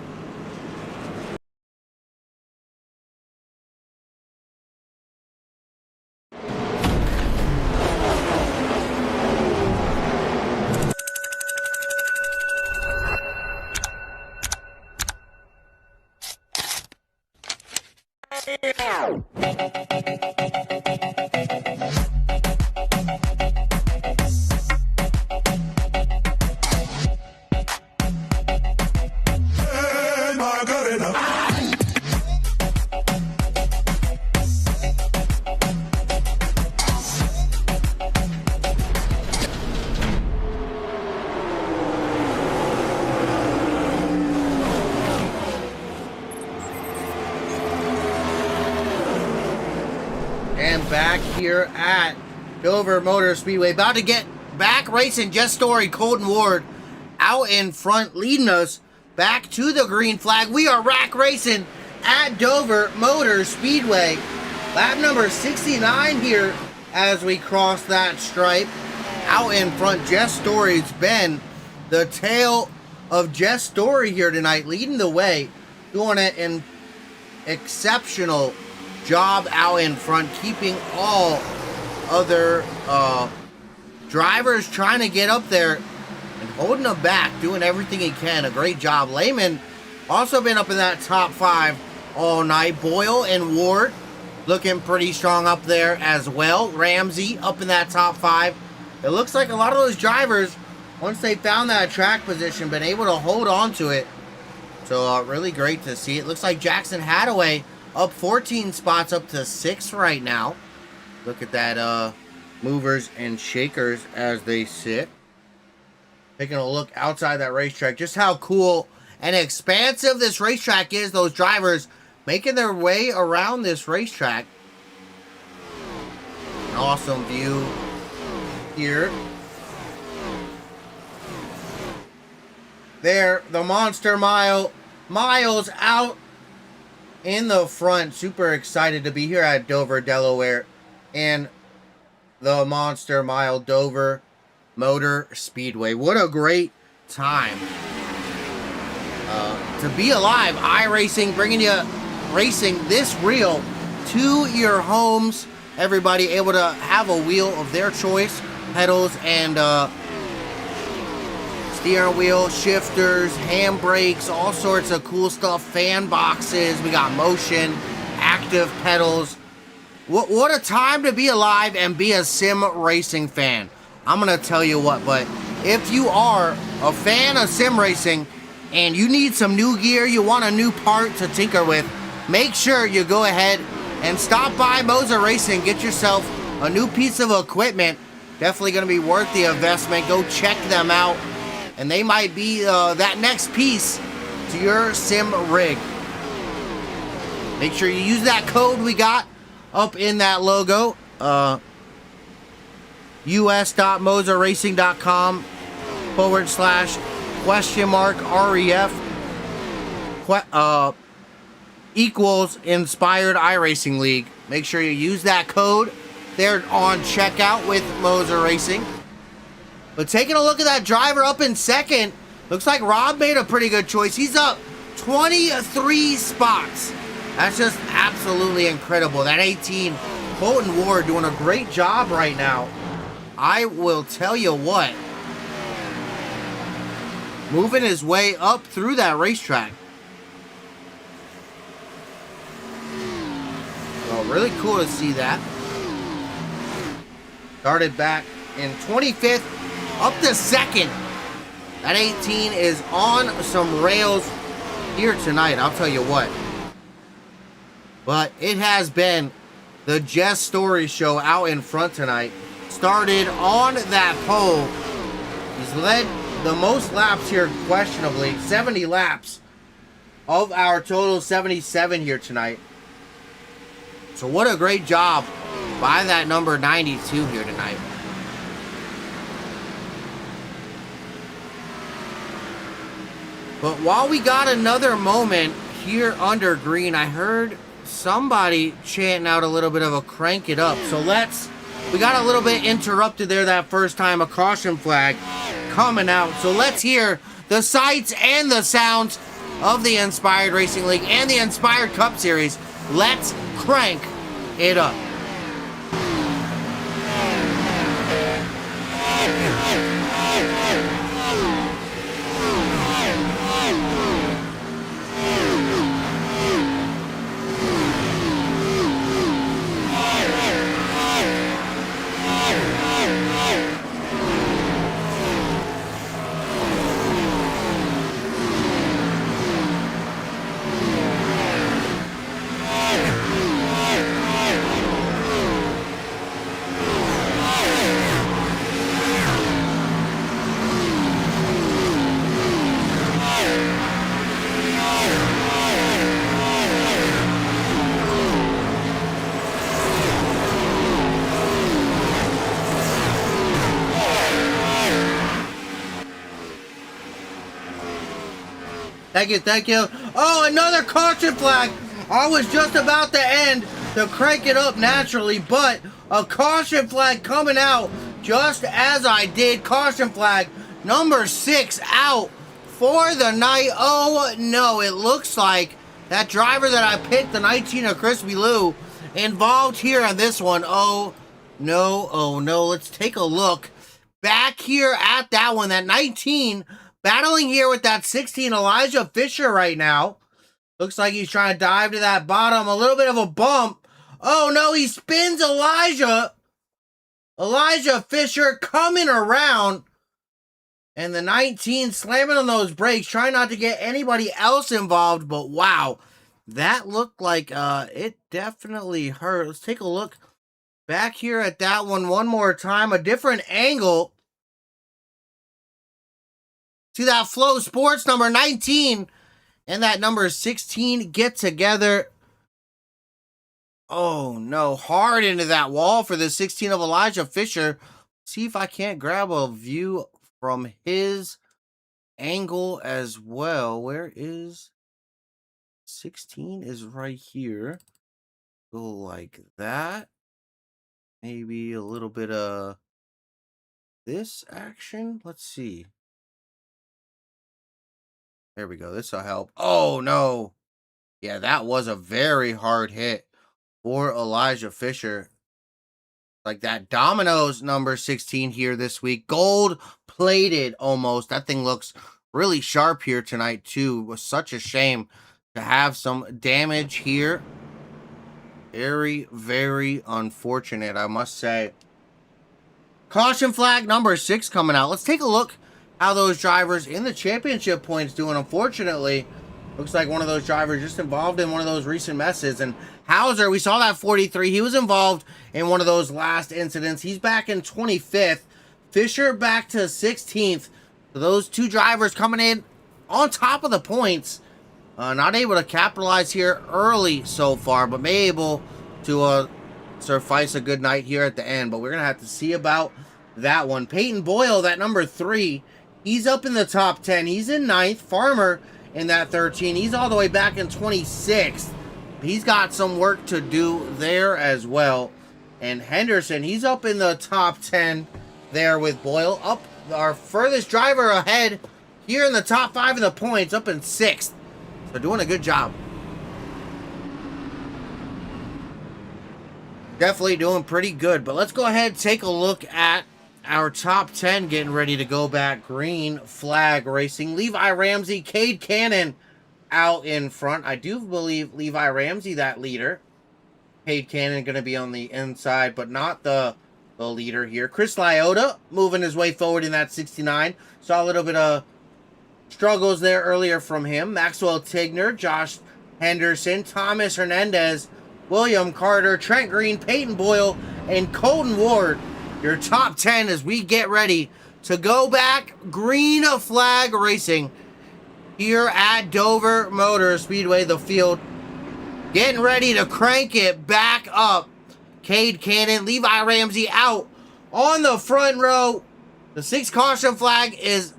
[SPEAKER 1] And back here at Dover Motor Speedway, about to get back racing. Jess Story, Colton Ward out in front, leading us back to the green flag. We are rack racing at Dover Motor Speedway. Lap number 69 here as we cross that stripe. Out in front, Jess Story's been the tail of Jess Story here tonight, leading the way, doing it in exceptional job out in front, keeping all other drivers trying to get up there and holding them back, doing everything he can. A great job. Lehman also been up in that top 5 all night. Boyle and Ward looking pretty strong up there as well. Ramsey up in that top 5. It looks like a lot of those drivers, once they found that track position, been able to hold on to it. So really great to see. It looks like Jackson Hadaway up 14 spots, up to 6th right now. Look at that, movers and shakers as they sit. Taking a look outside that racetrack, just how cool and expansive this racetrack is. Those drivers making their way around this racetrack. An awesome view here. There, the Monster Miles out in the front. Super excited to be here at Dover, Delaware, and the Monster Mile Dover Motor Speedway. What a great time to be alive. iRacing bringing you racing this real to your homes. Everybody able to have a wheel of their choice, pedals and steering wheel, shifters, handbrakes, all sorts of cool stuff, fan boxes. We got motion, active pedals. What a time to be alive and be a sim racing fan. I'm going to tell you what, but if you are a fan of sim racing and you need some new gear, you want a new part to tinker with, make sure you go ahead and stop by Moser Racing. Get yourself a new piece of equipment. Definitely going to be worth the investment. Go check them out. And they might be that next piece to your sim rig. Make sure you use that code we got up in that logo. us.moserracing.com /REF equals Inspired iRacing League. Make sure you use that code there on checkout with Moser Racing. But taking a look at that driver up in second, looks like Rob made a pretty good choice. He's up 23 spots. That's just absolutely incredible. That 18, Colton Ward doing a great job right now. I will tell you what, moving his way up through that racetrack. Well, really cool to see that. Started back in 25th, up to second That 18 is on some rails here tonight, I'll tell you what. But it has been the Jess Story show out in front tonight. Started on that pole. He's led the most laps here, questionably. 70 laps of our total 77 here tonight. So what a great job by that number 92 here tonight. But while we got another moment here under green, I heard somebody chanting out a little bit of a crank it up. So we got a little bit interrupted there that first time, a caution flag coming out. So let's hear the sights and the sounds of the Inspired Racing League and the Inspired Cup Series. Let's crank it up. Thank you. Oh, another caution flag. I was just about to end to crank it up naturally, but a caution flag coming out just as I did. Caution flag number 6 out for the night. Oh, no, it looks like that driver that I picked, the 19 of Crispy Lou, involved here on this one. Oh, no. Let's take a look back here at that one. That 19 battling here with that 16 Elijah Fisher right now. Looks like he's trying to dive to that bottom. A little bit of a bump. Oh, no, he spins Elijah. Elijah Fisher coming around. And the 19 slamming on those brakes, trying not to get anybody else involved. But wow, that looked like it definitely hurt. Let's take a look back here at that one more time. A different angle. See that Flow Sports number 19 and that number 16 get together. Oh, no. Hard into that wall for the 16 of Elijah Fisher. See if I can't grab a view from his angle as well. Where is 16? Is right here. Go like that. Maybe a little bit of this action. Let's see. There we go. This will help. Oh, no. Yeah, that was a very hard hit for Elijah Fisher. Like that Domino's number 16 here this week. Gold plated almost. That thing looks really sharp here tonight, too. It was such a shame to have some damage here. Very, very unfortunate, I must say. Caution flag number 6 coming out. Let's take a look how those drivers in the championship points doing. Unfortunately, looks like one of those drivers just involved in one of those recent messes. And Hauser, we saw that 43. He was involved in one of those last incidents. He's back in 25th. Fisher back to 16th. So those two drivers coming in on top of the points. Not able to capitalize here early so far, but may able to suffice a good night here at the end. But we're going to have to see about that one. Peyton Boyle, that number 3. He's up in the top 10. He's in 9th. Farmer in that 13. He's all the way back in 26th. He's got some work to do there as well. And Henderson, he's up in the top 10 there with Boyle. Up our furthest driver ahead here in the top 5 of the points, up in 6th. So doing a good job. Definitely doing pretty good. But let's go ahead and take a look at our top 10 getting ready to go back. Green flag racing. Levi Ramsey, Cade Cannon out in front. I do believe Levi Ramsey, that leader. Cade Cannon going to be on the inside, but not the the leader here. Chris Lyotta moving his way forward in that 69. Saw a little bit of struggles there earlier from him. Maxwell Tigner, Josh Henderson, Thomas Hernandez, William Carter, Trent Green, Peyton Boyle, and Colton Ward. Your top 10 as we get ready to go back green flag racing here at Dover Motor Speedway, the field. Getting ready to crank it back up. Cade Cannon, Levi Ramsey out on the front row. The 6 caution flag is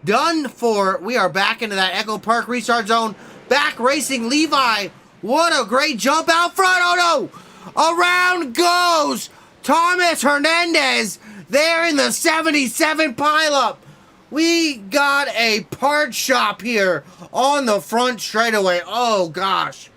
[SPEAKER 1] done for. We are back into that Echo Park restart zone. Back racing Levi. What a great jump out front. Oh no! Around goes Thomas Hernandez there in the 77 pileup. We got a part shop here on the front straightaway. Oh gosh.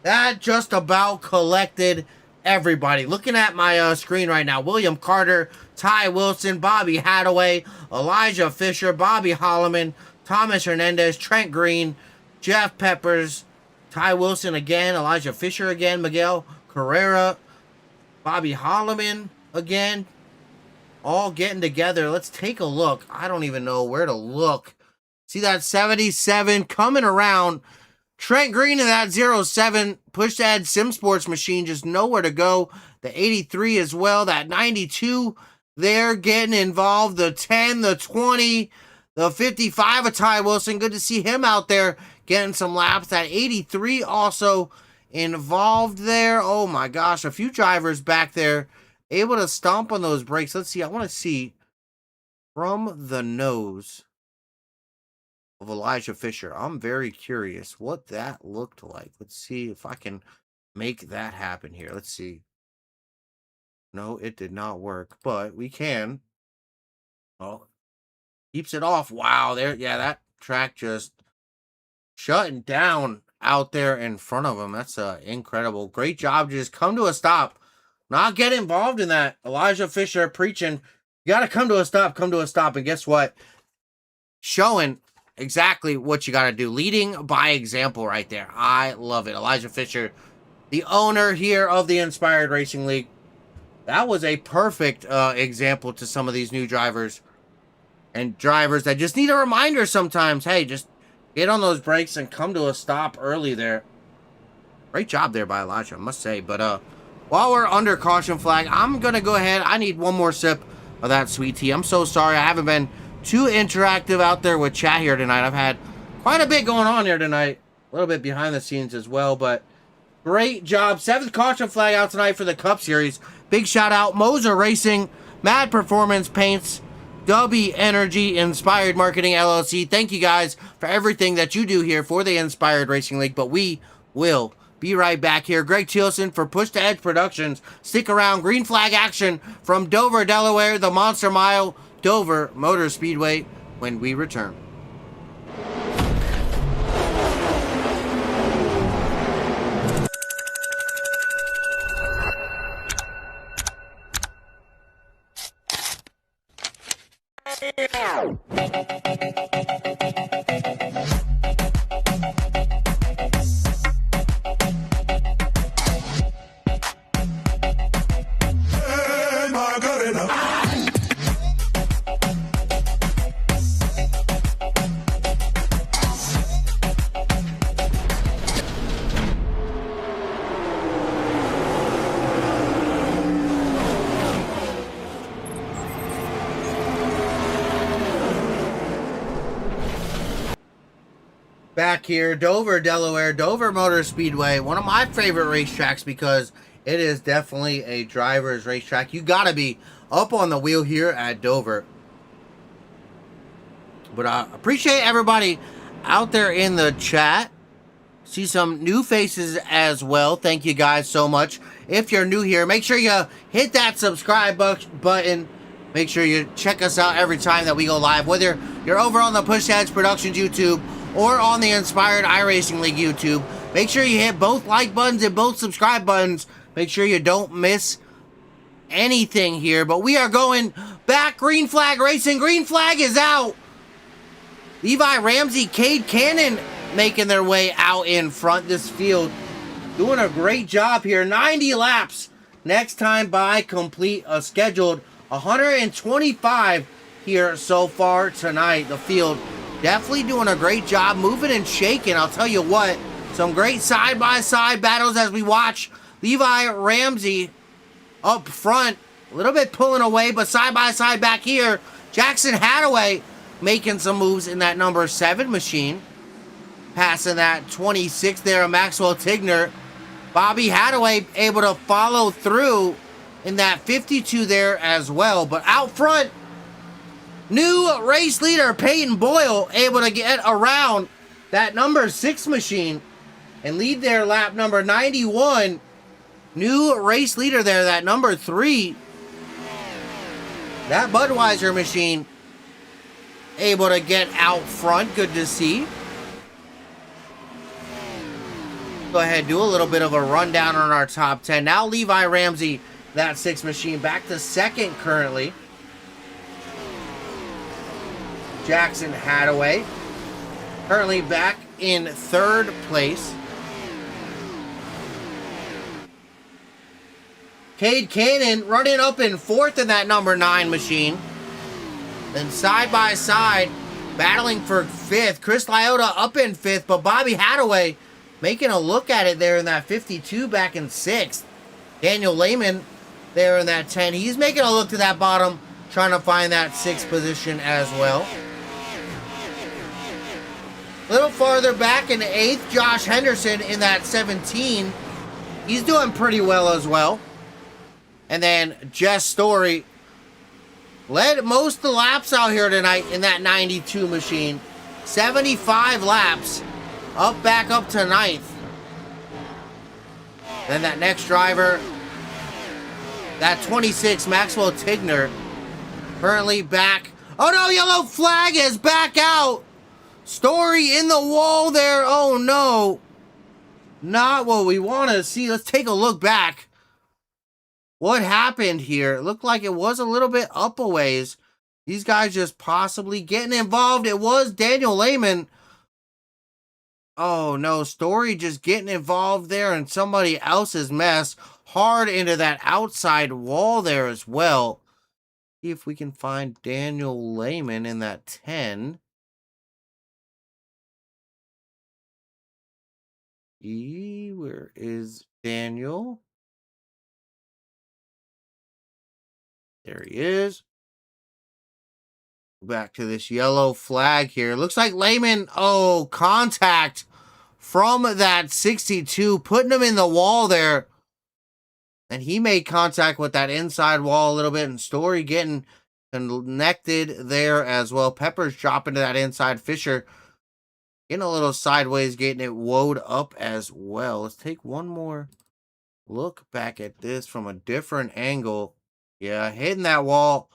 [SPEAKER 1] That just about collected everybody. Looking at my screen right now, William Carter, Ty Wilson, Bobby Hadaway, Elijah Fisher, Bobby Holloman, Thomas Hernandez, Trent Green, Jeff Peppers, Ty Wilson again, Elijah Fisher again, Miguel Carrera, Bobby Holloman again, all getting together. Let's take a look. I don't even know where to look. See that 77 coming around. Trent Green in that 07 push to add Sim Sports machine, just nowhere to go. The 83 as well, that 92 there getting involved. The 10, the 20, the 55 of Ty Wilson. Good to see him out there getting some laps. That 83 also involved there. Oh my gosh, a few drivers back there able to stomp on those brakes. Let's see, I want to see from the nose of Elijah Fisher. I'm very curious what that looked like. Let's see if I can make that happen here. Let's see. No, it did not work, but we can. Oh, keeps it off. Wow, there, yeah, that track just shutting down out there in front of him. That's incredible. Great job. Just come to a stop. Not get involved in that. Elijah Fisher preaching, you got to come to a stop, come to a stop. And guess what? Showing exactly what you got to do. Leading by example right there. I love it. Elijah Fisher, the owner here of the Inspired Racing League. That was a perfect example to some of these new drivers and drivers that just need a reminder sometimes. Hey, just get on those brakes and come to a stop early there. Great job there by Elijah, I must say. But while we're under caution flag, I'm going to go ahead. I need one more sip of that sweet tea. I'm so sorry. I haven't been too interactive out there with chat here tonight. I've had quite a bit going on here tonight. A little bit behind the scenes as well, but great job. 7th caution flag out tonight for the Cup Series. Big shout out, Moser Racing, Mad Performance Paints, W Energy, Inspired Marketing LLC. Thank you guys for everything that you do here for the Inspired Racing League, but we will be right back here. Greg Thielsen for Push to Edge Productions. Stick around. Green flag action from Dover, Delaware, the Monster Mile, Dover Motor Speedway when we return. Back here, Dover, Delaware, Dover Motor Speedway, one of my favorite racetracks because it is definitely a driver's racetrack. You got to be up on the wheel here at Dover. But I appreciate everybody out there in the chat. See some new faces as well. Thank you guys so much. If you're new here, make sure you hit that subscribe button. Make sure you check us out every time that we go live, whether you're over on the Push to Edge Productions YouTube or on the Inspired iRacing League YouTube. Make sure you hit both like buttons and both subscribe buttons. Make sure you don't miss anything here. But we are going back. Green flag racing. Green flag is out. Levi Ramsey, Cade Cannon making their way out in front. This field doing a great job here. 90 laps next time by, complete a scheduled 125 here so far tonight. The field definitely doing a great job moving and shaking. I'll tell you what, some great side-by-side battles as we watch Levi Ramsey up front, a little bit pulling away, but side-by-side back here, Jackson Hadaway making some moves in that number 7 machine. Passing that 26 there, Maxwell Tigner. Bobby Hadaway able to follow through in that 52 there as well. But out front, new race leader Peyton Boyle able to get around that number 6 machine and lead their lap number 91. New race leader there, that number 3. That Budweiser machine able to get out front. Good to see. Go ahead, do a little bit of a rundown on our top 10. Now Levi Ramsey, that 6 machine, back to 2nd currently. Jackson Hadaway currently back in 3rd place. Cade Cannon running up in 4th in that number 9 machine. Then side by side, battling for 5th. Chris Lyotta up in 5th, but Bobby Hadaway making a look at it there in that 52 back in 6th. Daniel Lehman there in that 10. He's making a look to that bottom, trying to find that 6th position as well. A little farther back in 8th, Josh Henderson in that 17. He's doing pretty well as well. And then Jess Story led most of the laps out here tonight in that 92 machine. 75 laps. Back up to 9th. Then that next driver, that 26, Maxwell Tigner, currently back. Oh no, yellow flag is back out. Story in the wall there. Oh no. Not what we want to see. Let's take a look back. What happened here? It looked like it was a little bit up a ways. These guys just possibly getting involved. It was Daniel Lehman. Oh no, Story just getting involved there in somebody else's mess. Hard into that outside wall there as well. See if we can find Daniel Lehman in that 10. Where is Daniel? There he is. Back to this yellow flag here. Looks like Lehman, contact from that 62, putting him in the wall there. And he made contact with that inside wall a little bit, and Story getting connected there as well. Peppers dropping to that inside. Fisher getting a little sideways, getting it woed up as well. Let's take one more look back at this from a different angle. Yeah, hitting that wall.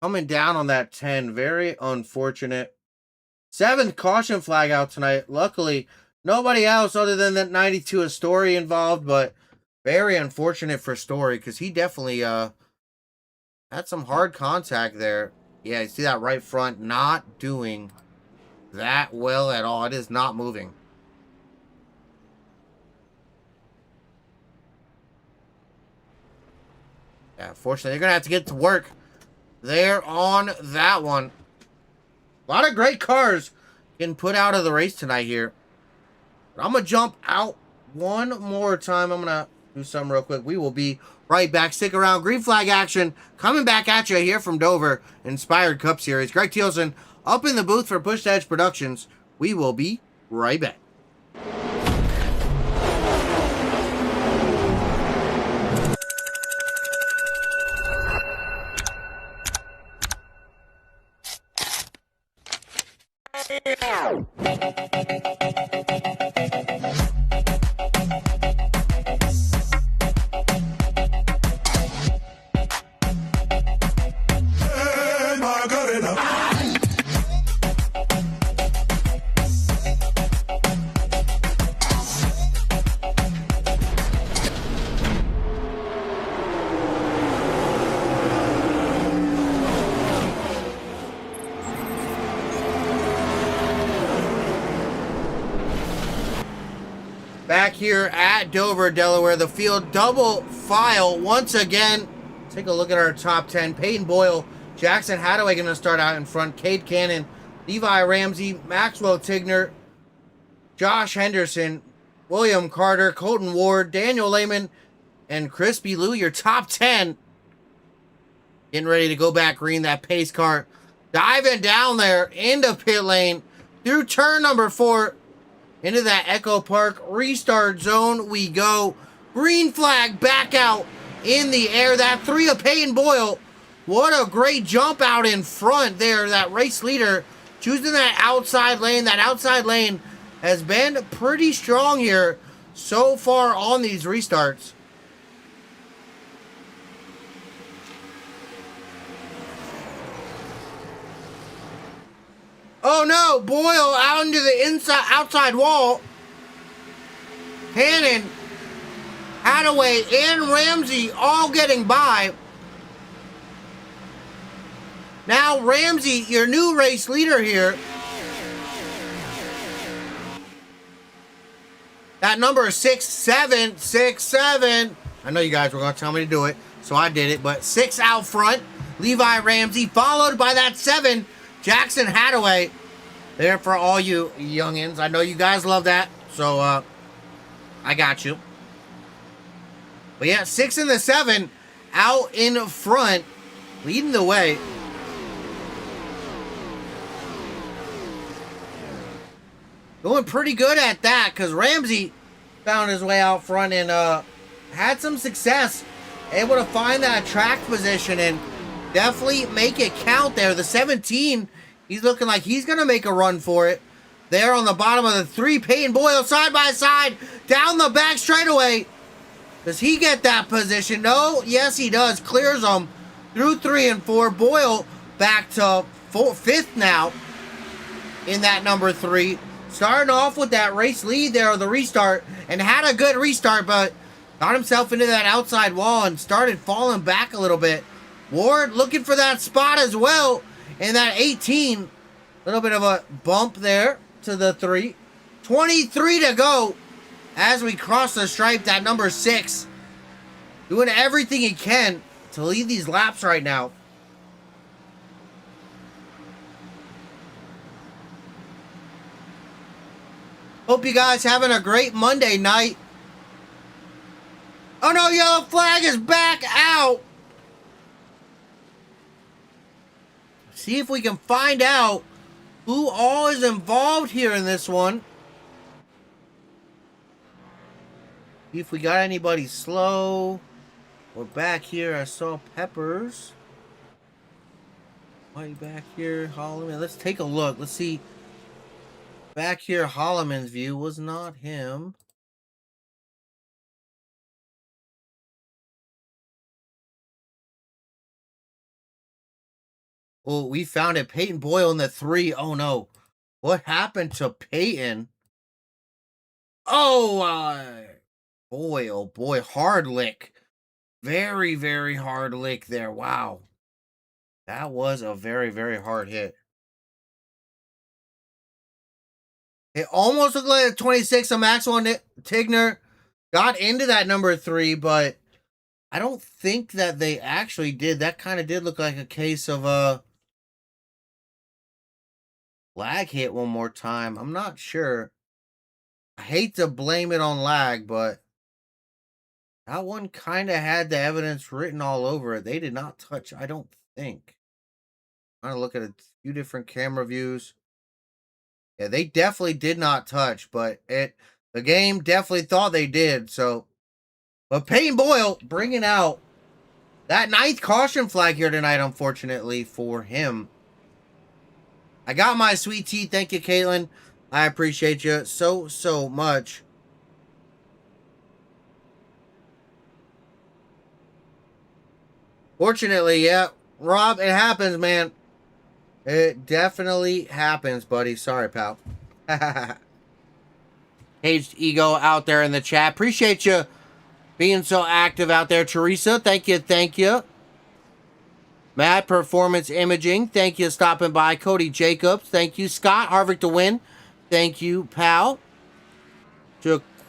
[SPEAKER 1] Coming down on that 10. Very unfortunate. 7th caution flag out tonight. Luckily, nobody else other than that 92 is Story involved, but very unfortunate for Story because he definitely had some hard contact there. Yeah, you see that right front not doing that well at all. It is not moving. Yeah, unfortunately, they're going to have to get to work there on that one. A lot of great cars getting put out of the race tonight here. But I'm going to jump out one more time. I'm going to do something real quick. We will be right back. Stick around. Green flag action coming back at you here from Dover. Inspired Cup Series. Greg Thielsen up in the booth for Push to Edge Productions. We will be right back. Back here at Dover, Delaware, the field double file once again. Take a look at our top 10. Peyton Boyle, Jackson Hadaway going to start out in front. Cade Cannon, Levi Ramsey, Maxwell Tigner, Josh Henderson, William Carter, Colton Ward, Daniel Lehman, and Crispy Lou, your top 10. Getting ready to go back green, that pace car. Diving down there into pit lane through turn number 4. Into that Echo Park restart zone we go. Green flag back out in the air. That 3 of Peyton Boyle. What a great jump out in front there. That race leader choosing that outside lane. That outside lane has been pretty strong here so far on these restarts. Oh no, Boyle out into the outside wall. Cannon, Hadaway, and Ramsey all getting by. Now Ramsey, your new race leader here. That number is 6767. I know you guys were going to tell me to do it, so I did it. But 6 out front, Levi Ramsey, followed by that 7, Jackson Hadaway. There for all you youngins. I know you guys love that, so I got you. But yeah, 6 and the 7 out in front, leading the way. Going pretty good at that, because Ramsey found his way out front and had some success. Able to find that track position and definitely make it count there. The 17, he's looking like he's going to make a run for it. There on the bottom of the 3, Peyton Boyle side by side, down the back straightaway. Does he get that position? No, yes he does. Clears them through 3 and 4. Boyle back to 5th now in that number 3. Starting off with that race lead there on the restart, and had a good restart, but got himself into that outside wall and started falling back a little bit. Ward looking for that spot as well. And that 18, a little bit of a bump there to the 3. 23 to go as we cross the stripe. That number 6 doing everything he can to lead these laps right now. Hope you guys having a great Monday night. Oh no, yellow flag is back out. See if we can find out who all is involved here in this one. See if we got anybody slow. Or back here, I saw Peppers. Why back here, Holloman? Let's take a look. Let's see. Back here, Holloman's view was not him. Oh, we found it. Peyton Boyle in the 3. Oh, no. What happened to Peyton? Oh, boy, oh, boy. Hard lick. Very, very hard lick there. Wow. That was a very, very hard hit. It almost looked like a 26 of Maxwell Tigner got into that number 3, but I don't think that they actually did. That kind of did look like a case of a lag hit one more time. I'm not sure. I hate to blame it on lag, but that one kind of had the evidence written all over it. They did not touch, I don't think. I'm trying to look at a few different camera views. Yeah, they definitely did not touch, but the game definitely thought they did. So, but Peyton Boyle bringing out that 9th caution flag here tonight, unfortunately for him. I got my sweet tea. Thank you, Caitlin. I appreciate you so, so much. Fortunately, yeah, Rob, it happens, man. It definitely happens, buddy. Sorry, pal. Caged Ego out there in the chat. Appreciate you being so active out there, Teresa. Thank you, thank you. Matt, Performance Imaging. Thank you stopping by. Cody Jacobs. Thank you. Scott, Harvick to win. Thank you, pal.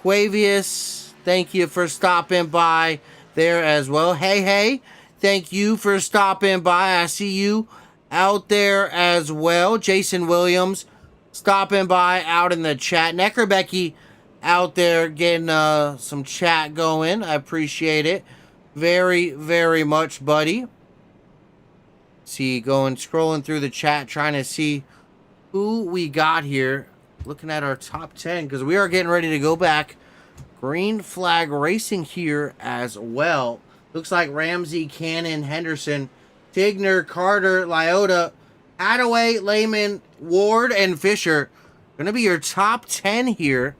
[SPEAKER 1] Quavius, thank you for stopping by there as well. Hey, thank you for stopping by. I see you out there as well. Jason Williams stopping by out in the chat. Necker Becky out there getting some chat going. I appreciate it very, very much, buddy. See, scrolling through the chat, trying to see who we got here. Looking at our top 10, because we are getting ready to go back. Green flag racing here as well. Looks like Ramsey, Cannon, Henderson, Tigner, Carter, Lyota, Attaway, Lehman, Ward, and Fisher. Going to be your top 10 here.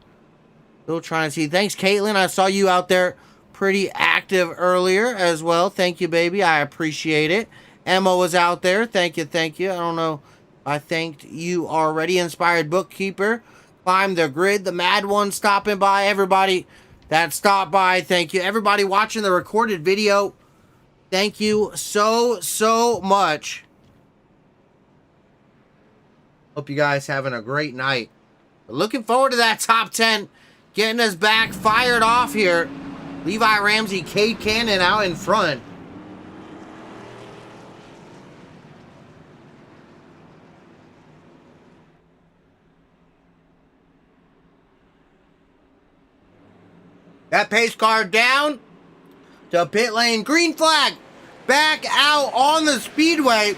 [SPEAKER 1] Still trying to see. Thanks, Caitlin. I saw you out there pretty active earlier as well. Thank you, baby. I appreciate it. Emma was out there. Thank you, thank you. I don't know. I thanked you already. Inspired Bookkeeper. Climb the Grid. The Mad One stopping by. Everybody that stopped by, thank you. Everybody watching the recorded video, thank you so much. Hope you guys having a great night. Looking forward to that top 10. Getting us back fired off here. Levi Ramsey, Cade Cannon out in front. That pace car down to pit lane. Green flag. Back out on the speedway.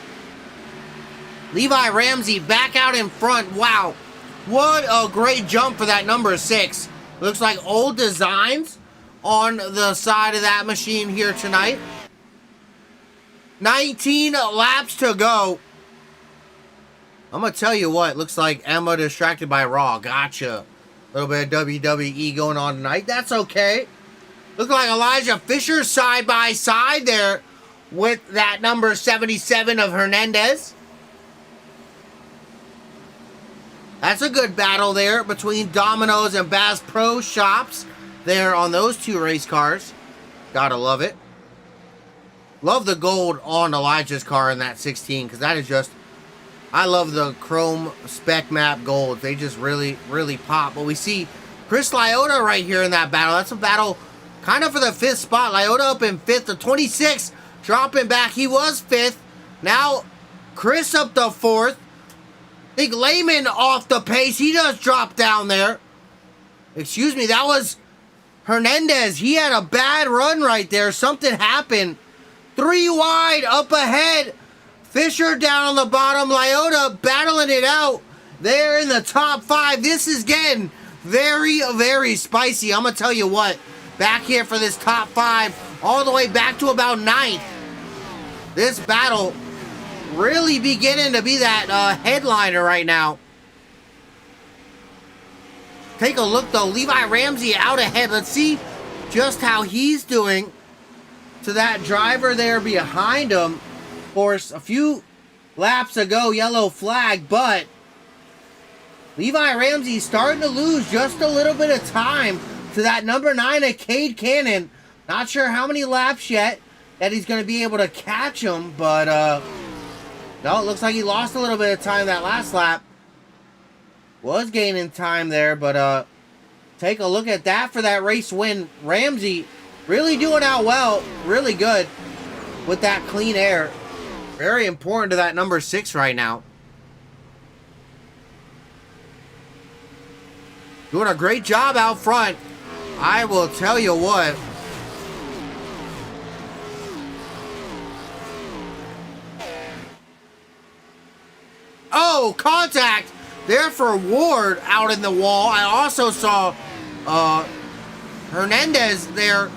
[SPEAKER 1] Levi Ramsey back out in front. Wow. What a great jump for that number 6. Looks like old designs on the side of that machine here tonight. 19 laps to go. I'm going to tell you what. Looks like Emma distracted by Raw. Gotcha. A little bit of WWE going on tonight. That's okay. Look like Elijah Fisher side by side there with that number 77 of Hernandez. That's a good battle there between Domino's and Bass Pro Shops there on those two race cars. Gotta love it. Love the gold on Elijah's car in that 16, because that is just... I love the chrome spec map gold. They just really pop. But we see Chris Lyota right here in that battle. That's a battle kind of for the 5th spot. Lyota up in 5th. The 26 dropping back. He was 5th. Now Chris up to 4th. I think Lehman off the pace. He just dropped down there. Excuse me. That was Hernandez. He had a bad run right there. Something happened. 3 wide up ahead. Fisher down on the bottom. Lyota battling it out there in the top 5. This is getting very spicy. I'm going to tell you what. Back here for this top 5. All the way back to about 9th. This battle really beginning to be that headliner right now. Take a look, though. Levi Ramsey out ahead. Let's see just how he's doing to that driver there behind him. Of course, a few laps ago, yellow flag, but Levi Ramsey starting to lose just a little bit of time to that number 9 of Cade Cannon. Not sure how many laps yet that he's going to be able to catch him, but no, it looks like he lost a little bit of time that last lap. Was gaining time there, but take a look at that for that race win. Ramsey really doing out well, really good with that clean air. Very important to that number 6 right now. Doing a great job out front. I will tell you what. Oh, contact there for Ward out in the wall. I also saw Hernandez there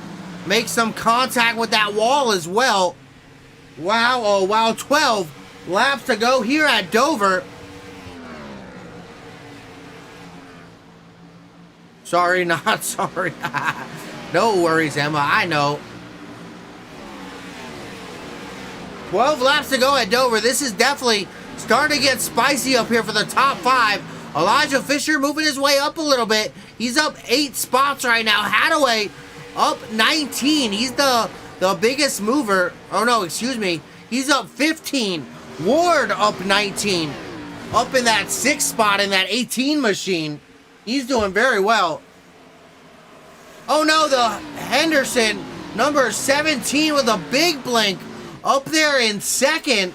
[SPEAKER 1] make some contact with that wall as well. Wow, oh wow, 12 laps to go here at Dover. Sorry, not sorry. No worries, Emma, I know. 12 laps to go at Dover. This is definitely starting to get spicy up here for the top 5. Elijah Fisher moving his way up a little bit. He's up 8 spots right now. Hadaway up 19. He's the biggest mover. Oh, no, excuse me. He's up 15. Ward up 19. Up in that 6th spot in that 18 machine. He's doing very well. Oh no, the Henderson, number 17 with a big blink up there in second.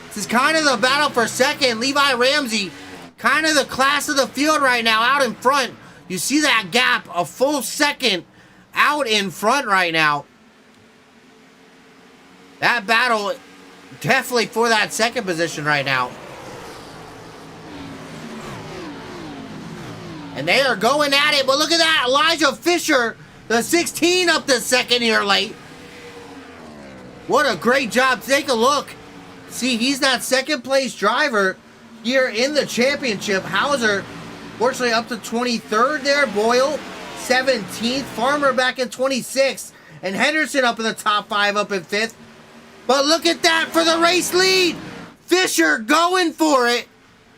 [SPEAKER 1] This is kind of the battle for second. Levi Ramsey, kind of the class of the field right now, out in front. You see that gap, a full second out in front right now. That battle definitely for that second position right now. And they are going at it, but look at that, Elijah Fisher, the 16 up the second here late. What a great job. Take a look. See, he's that second place driver here in the championship. Hauser, fortunately, up to 23rd there. Boyle, 17th. Farmer back in 26th. And Henderson up in the top 5, up in 5th. But look at that for the race lead. Fisher going for it.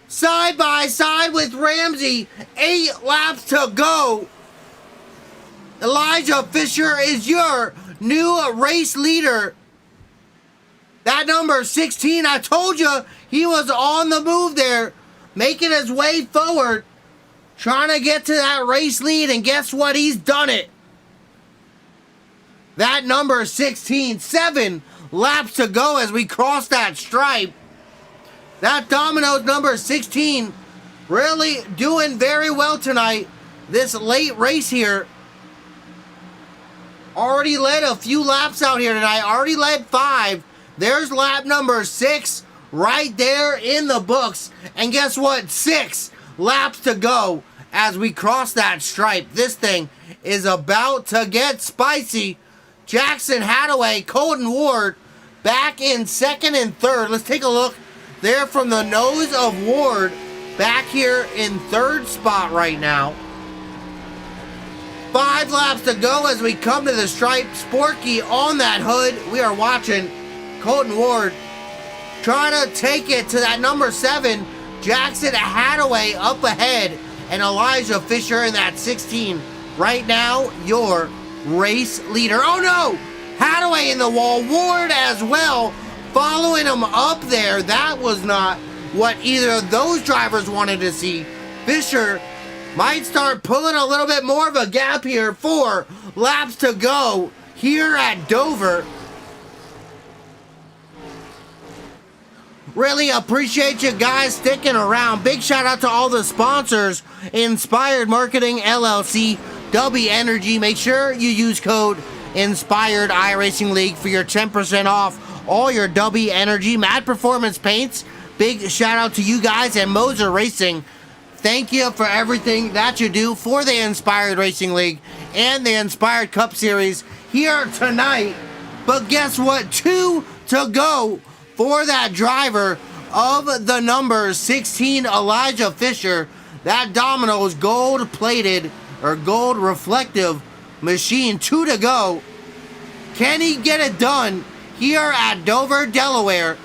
[SPEAKER 1] Side by side with Ramsey. 8 laps to go. Elijah Fisher is your new race leader. That number 16, I told you, he was on the move there, making his way forward, trying to get to that race lead, and guess what? He's done it. That number 16, 7 laps to go as we cross that stripe. That Domino's number 16 really doing very well tonight. This late race here. Already led a few laps out here tonight. Already led 5. There's lap number 6 right there in the books. And guess what? 6 laps to go as we cross that stripe. This thing is about to get spicy. Jackson Hadaway, Colton Ward back in second and third. Let's take a look there from the nose of Ward, back here in third spot right now. 5 laps to go as we come to the stripe. Sporky on that hood. We are watching Colton Ward trying to take it to that number 7. Jackson Hadaway up ahead. And Elijah Fisher in that 16. Right now, your race leader. Oh no! Hadaway in the wall. Ward as well, following him up there. That was not what either of those drivers wanted to see. Fisher might start pulling a little bit more of a gap here. 4 laps to go here at Dover. Really appreciate you guys sticking around. Big shout out to all the sponsors. Inspired Marketing LLC, W Energy. Make sure you use code Inspired iRacing League for your 10% off all your W Energy. Mad Performance Paints. Big shout out to you guys. And Moser Racing. Thank you for everything that you do for the Inspired Racing League and the Inspired Cup Series here tonight. But guess what? 2 to go for that driver of the number 16, Elijah Fisher. That Domino's gold-plated or gold-reflective machine. 2 to go. Can he get it done here at Dover, Delaware?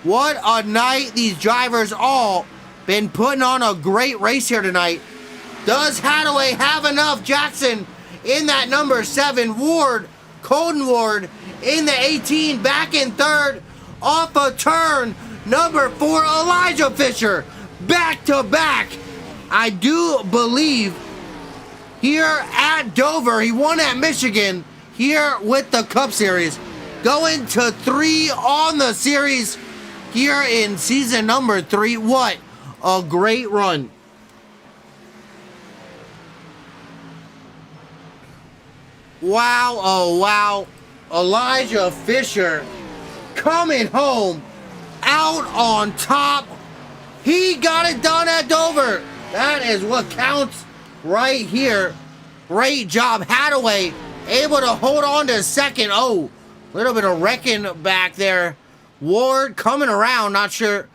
[SPEAKER 1] What a night. These drivers all been putting on a great race here tonight. Does Hadaway have enough? Jackson in that number 7. Ward, Colton Ward in the 18, back in third. Off a turn, number 4, Elijah Fisher. Back to back. I do believe here at Dover, he won at Michigan here with the Cup Series. Going to 3 on the series here in season number 3. What a great run. Wow, oh wow. Elijah Fisher coming home out on top. He got it done at Dover. That is what counts right here. Great job. Hadaway able to hold on to second. Oh, a little bit of wrecking back there. Ward coming around, not sure.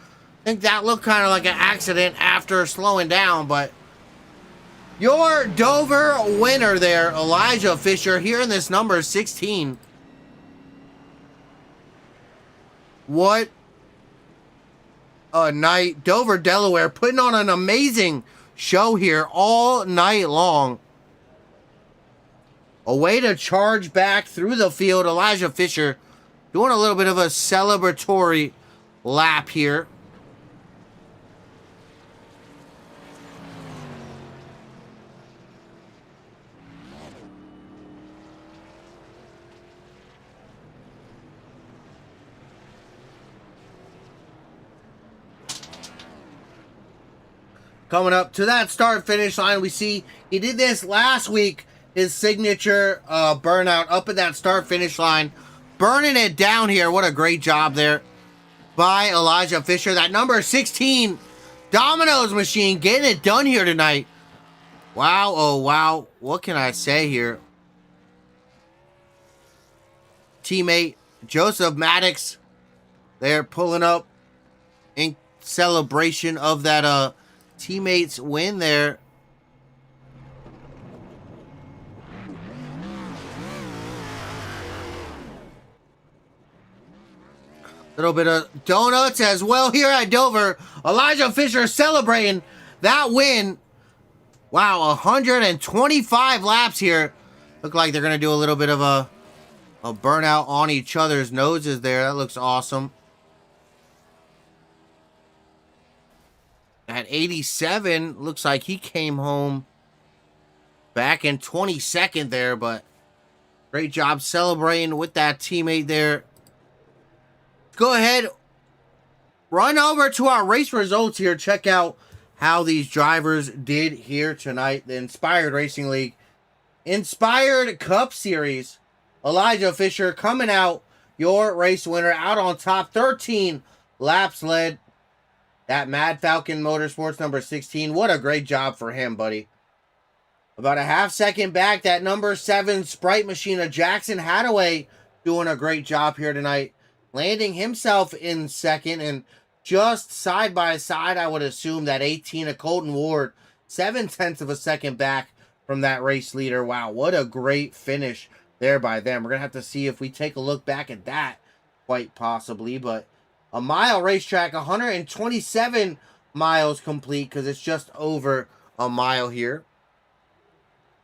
[SPEAKER 1] I think that looked kind of like an accident after slowing down, but your Dover winner there, Elijah Fisher, here in this number 16. What a night. Dover, Delaware, putting on an amazing show here all night long. A way to charge back through the field. Elijah Fisher doing a little bit of a celebratory lap here. Coming up to that start-finish line, we see he did this last week, his signature burnout up at that start-finish line, burning it down here. What a great job there by Elijah Fisher. That number 16 Domino's machine getting it done here tonight. Wow, oh wow, what can I say here? Teammate Joseph Maddox, they're pulling up in celebration of that teammates win there. Little bit of donuts as well here at Dover. Elijah Fisher celebrating that win. Wow, 125 laps here. Look like they're going to do a little bit of a burnout on each other's noses there. That looks awesome. At 87, looks like he came home back in 22nd there, but great job celebrating with that teammate there. Go ahead, run over to our race results here. Check out how these drivers did here tonight. The Inspired Racing League Inspired Cup Series. Elijah Fisher coming out, your race winner, out on top. 13 laps led. That Mad Falcon Motorsports number 16. What a great job for him, buddy. About a half second back, that number 7 Sprite Machine of Jackson Hadaway doing a great job here tonight. Landing himself in second, and just side by side, I would assume that 18 of Colton Ward, 7/10 of a second back from that race leader. Wow, what a great finish there by them. We're going to have to see if we take a look back at that, quite possibly. But a mile racetrack, 127 miles complete, because it's just over a mile here.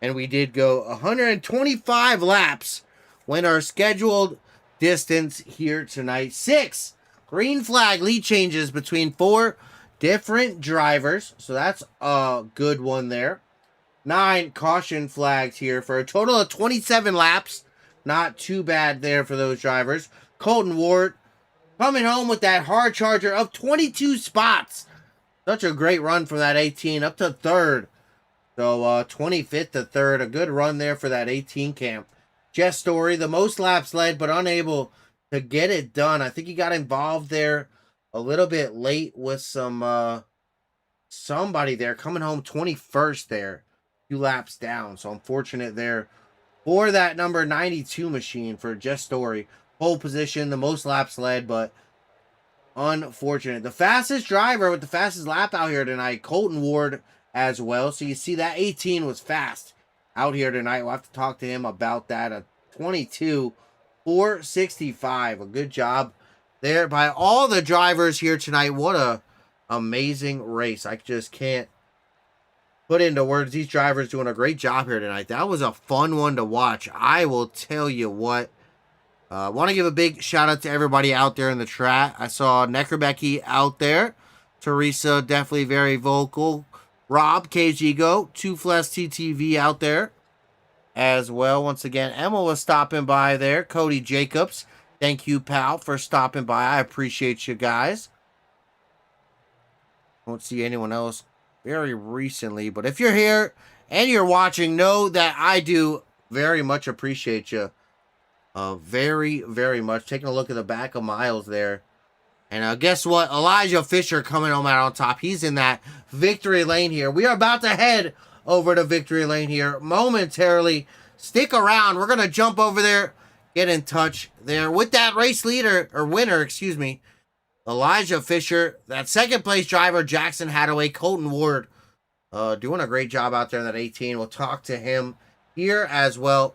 [SPEAKER 1] And we did go 125 laps when our scheduled distance here tonight. 6 green flag lead changes between 4 different drivers, so that's a good one there. 9 caution flags here for a total of 27 laps. Not too bad there for those drivers. Colton Ward coming home with that hard charger of 22 spots. Such a great run from that 18 up to 3rd. So 25th to 3rd. A good run there for that 18 camp. Jess Story, the most laps led, but unable to get it done. I think he got involved there a little bit late with some somebody there coming home 21st there, 2 laps down. So unfortunate there for that number 92 machine for Jess Story. Pole position, the most laps led, but unfortunate. The fastest driver with the fastest lap out here tonight, Colton Ward as well. So you see that 18 was fast out here tonight. We'll have to talk to him about that. A 22.465. A good job there by all the drivers here tonight. What a amazing race. I just can't put into words. These drivers doing a great job here tonight. That was a fun one to watch. I will tell you what. I want to give a big shout out to everybody out there in the chat. I saw Neckerbecky out there. Teresa, definitely very vocal. Rob, KG Go, Toofless TTV out there as well. Once again, Emma was stopping by there. Cody Jacobs, thank you, pal, for stopping by. I appreciate you guys. Don't see anyone else very recently, but if you're here and you're watching, know that I do very much appreciate you. Very, very much. Taking a look at the back of Miles there. And guess what? Elijah Fisher coming home out on top. He's in that victory lane here. We are about to head over to victory lane here momentarily. Stick around. We're going to jump over there, get in touch there with that race leader, or winner, excuse me, Elijah Fisher. That second place driver, Jackson Hadaway, Colton Ward, doing a great job out there in that 18. We'll talk to him here as well.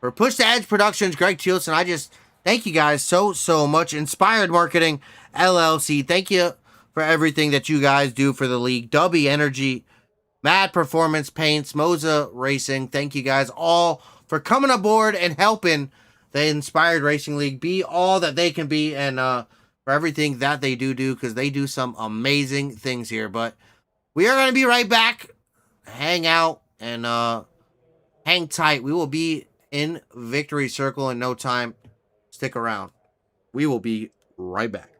[SPEAKER 1] For Push to Edge Productions, Greg Thielson, I just thank you guys so much. Inspired Marketing LLC, thank you for everything that you guys do for the league. W Energy, Mad Performance Paints, Moza Racing, thank you guys all for coming aboard and helping the Inspired Racing League be all that they can be, and for everything that they do, because they do some amazing things here. But we are going to be right back. Hang out and hang tight. We will be in Victory Circle in no time. Stick around. We will be right back.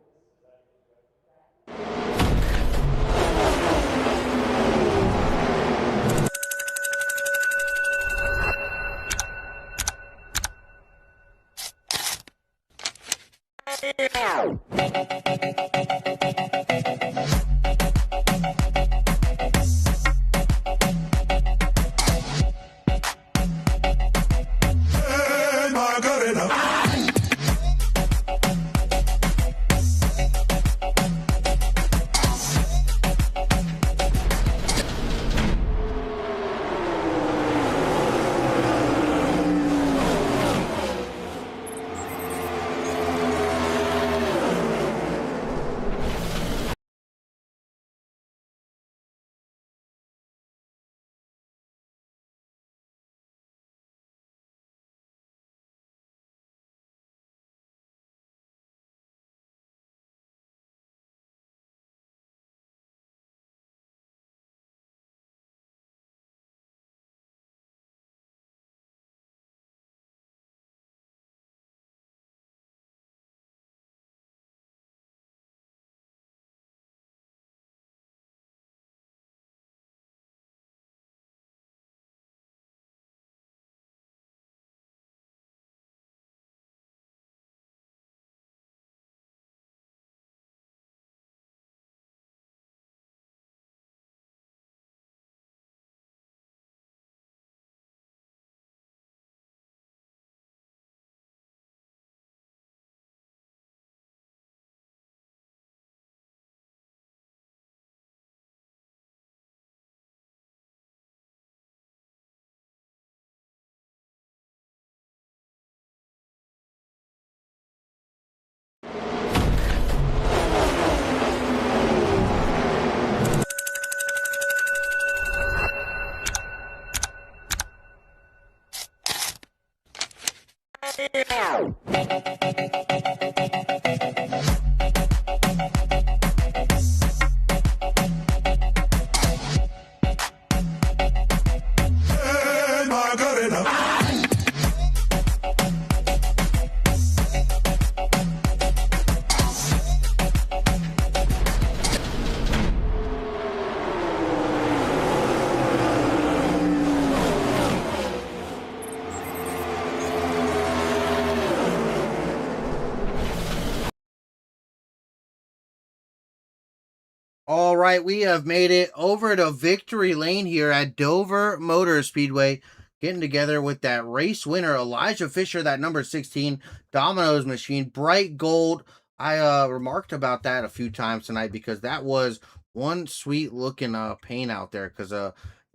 [SPEAKER 1] All right, we have made it over to victory lane here at Dover Motor Speedway, getting together with that race winner, Elijah Fisher, that number 16 Domino's machine, bright gold. I remarked about that a few times tonight because that was one sweet looking paint out there, because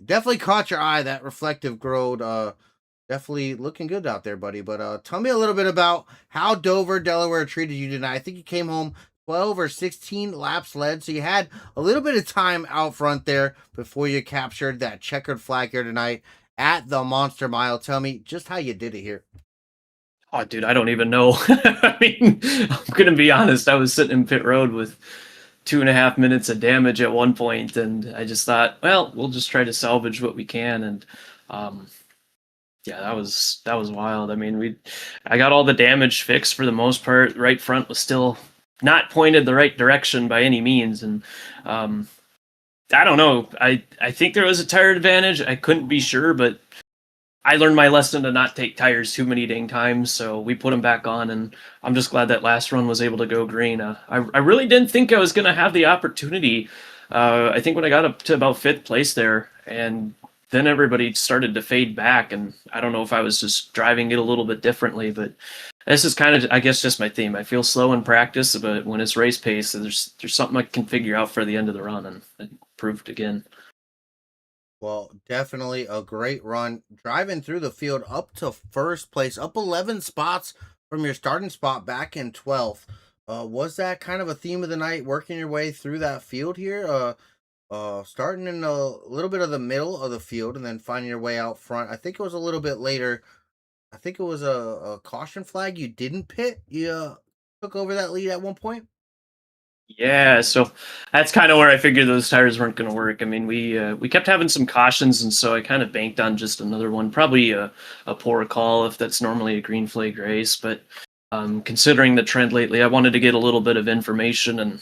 [SPEAKER 1] definitely caught your eye, that reflective gold. Definitely looking good out there, buddy. But tell me a little bit about how Dover, Delaware treated you tonight. I think you came home 12 or 16 laps led, so you had a little bit of time out front there before you captured that checkered flag here tonight at the Monster Mile. Tell me just how you did it here.
[SPEAKER 2] Oh, dude, I don't even know. I mean, I'm gonna be honest. I was sitting in pit road with 2.5 minutes of damage at one point, and I just thought, well, we'll just try to salvage what we can. And um, yeah, that was wild. I mean, I got all the damage fixed for the most part. Right front was still not pointed the right direction by any means, and I don't know. I think there was a tire advantage. I couldn't be sure, but I learned my lesson to not take tires too many dang times, so we put them back on, and I'm just glad that last run was able to go green. I really didn't think I was going to have the opportunity. I think when I got up to about fifth place there, and then everybody started to fade back, and I don't know if I was just driving it a little bit differently, but this is kind of, I guess, just my theme. I feel slow in practice, but when it's race pace, there's something I can figure out for the end of the run, and it proved again.
[SPEAKER 1] Well, definitely a great run. Driving through the field up to first place, up 11 spots from your starting spot back in 12th. Was that kind of a theme of the night, working your way through that field here? Starting in a little bit of the middle of the field and then finding your way out front. I think it was a little bit later. I think it was a caution flag. You didn't pit. You took over that lead at one point.
[SPEAKER 2] Yeah, so that's kind of where I figured those tires weren't going to work. I mean, we kept having some cautions, and so I kind of banked on just another one. Probably a poor call if that's normally a green flag race, but considering the trend lately, I wanted to get a little bit of information, and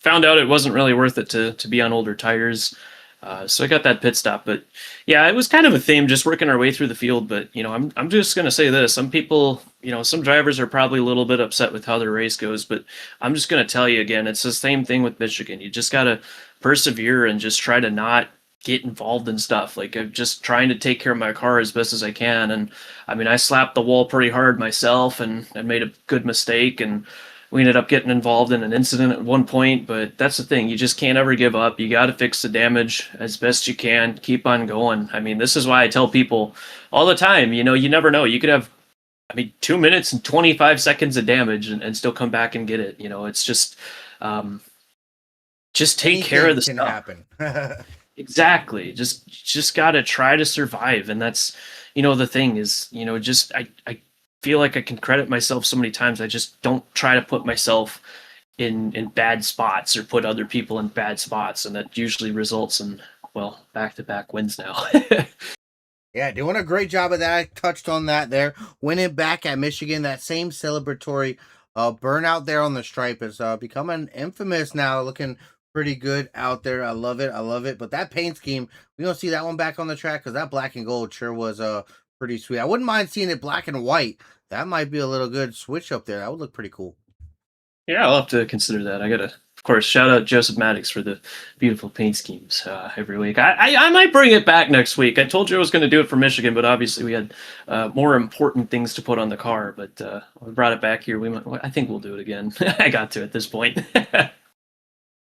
[SPEAKER 2] found out it wasn't really worth it to be on older tires. So I got that pit stop, but yeah, it was kind of a theme, just working our way through the field. But I'm just gonna say this: some people some drivers are probably a little bit upset with how their race goes, but I'm just going to tell you again, it's the same thing with Michigan. You just got to persevere and just try to not get involved in stuff. Like, I'm just trying to take care of my car as best as I can. And I mean, I slapped the wall pretty hard myself, and I made a good mistake, and we ended up getting involved in an incident at one point. But that's the thing, you just can't ever give up. You got to fix the damage as best you can, keep on going. I mean, this is why I tell people all the time, you never know. You could have, 2 minutes and 25 seconds of damage and still come back and get it. It's um, just take care of the
[SPEAKER 1] can
[SPEAKER 2] stuff.
[SPEAKER 1] Happen.
[SPEAKER 2] Exactly. Just gotta try to survive, and that's the thing is, just I feel like I can credit myself so many times. I just don't try to put myself in bad spots or put other people in bad spots, and that usually results in, well, back-to-back wins now.
[SPEAKER 1] Yeah, doing a great job of that. I touched on that there. Winning back at Michigan, that same celebratory burnout there on the stripe is becoming infamous now, looking pretty good out there. I love it. I love it. But that paint scheme, we don't see that one back on the track because that black and gold sure was pretty sweet. I wouldn't mind seeing it black and white. That might be a little good switch up there. That would look pretty cool.
[SPEAKER 2] Yeah, I'll have to consider that. I gotta, of course, shout out Joseph Maddox for the beautiful paint schemes every week. I might bring it back next week. I told you I was going to do it for Michigan, but obviously we had more important things to put on the car. But we brought it back here. I think we'll do it again. I got to at this point.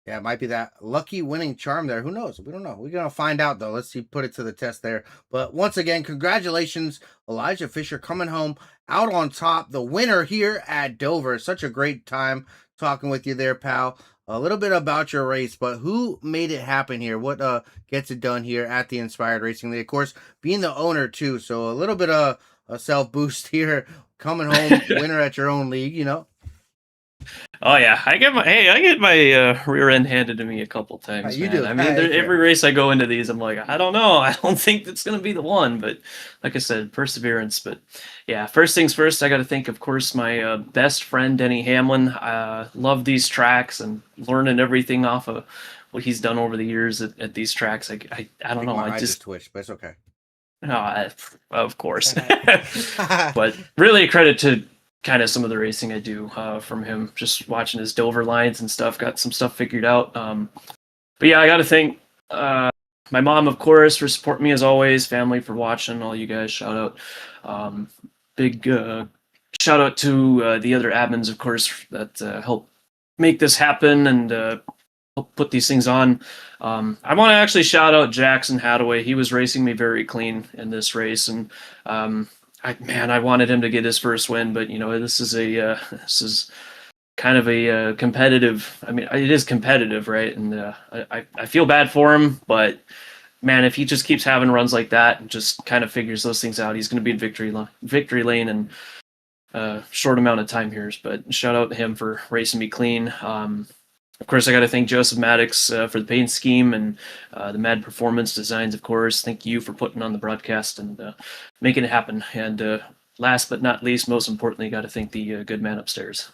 [SPEAKER 1] Yeah, it might be that lucky winning charm there. Who knows? We don't know. We're going to find out, though. Let's see, put it to the test there. But once again, congratulations, Elijah Fisher coming home out on top. The winner here at Dover. Such a great time talking with you there, pal. A little bit about your race, but who made it happen here? What gets it done here at the Inspired Racing League? Of course, being the owner, too. So a little bit of a self-boost here. Coming home winner at your own league,
[SPEAKER 2] Oh yeah, I get my rear end handed to me a couple times.
[SPEAKER 1] You
[SPEAKER 2] man.
[SPEAKER 1] do.
[SPEAKER 2] I mean, every race I go into these, I'm like, I don't know, I don't think that's gonna be the one. But like I said, perseverance. But yeah, first things first, I got to thank, of course, my best friend Denny Hamlin. Love these tracks and learning everything off of what he's done over the years at these tracks. I don't know.
[SPEAKER 1] I just twitched, but it's okay.
[SPEAKER 2] No, of course. But really a credit to kind of some of the racing I do from him, just watching his Dover lines and stuff, got some stuff figured out. But yeah, I got to thank my mom, of course, for supporting me as always, family for watching, all you guys, shout out. Big shout out to the other admins, of course, that help make this happen and help put these things on. I want to actually shout out Jackson Hadaway. He was racing me very clean in this race, and I wanted him to get his first win, but this is kind of a competitive. I mean, it is competitive, right? And I feel bad for him, but man, if he just keeps having runs like that and just kind of figures those things out, he's going to be in victory lane in a short amount of time here. But shout out to him for racing me clean. Of course, I got to thank Joseph Maddox for the paint scheme and the Mad Performance Designs, of course. Thank you for putting on the broadcast and making it happen. And last but not least, most importantly, got to thank the good man upstairs.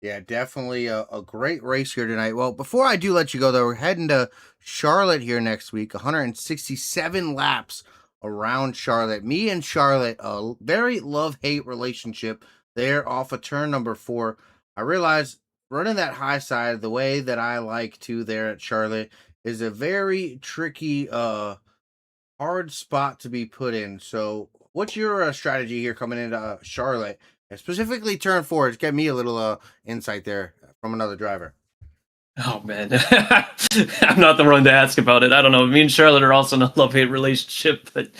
[SPEAKER 1] Yeah, definitely a great race here tonight. Well, before I do let you go, though, we're heading to Charlotte here next week. 167 laps around Charlotte. Me and Charlotte, a very love-hate relationship there off of turn number 4. I realized running that high side the way that I like to there at Charlotte is a very tricky, hard spot to be put in. So what's your strategy here coming into Charlotte? And specifically turn 4. Just get me a little insight there from another driver.
[SPEAKER 2] Oh, man. I'm not the one to ask about it. I don't know. Me and Charlotte are also in a love-hate relationship, but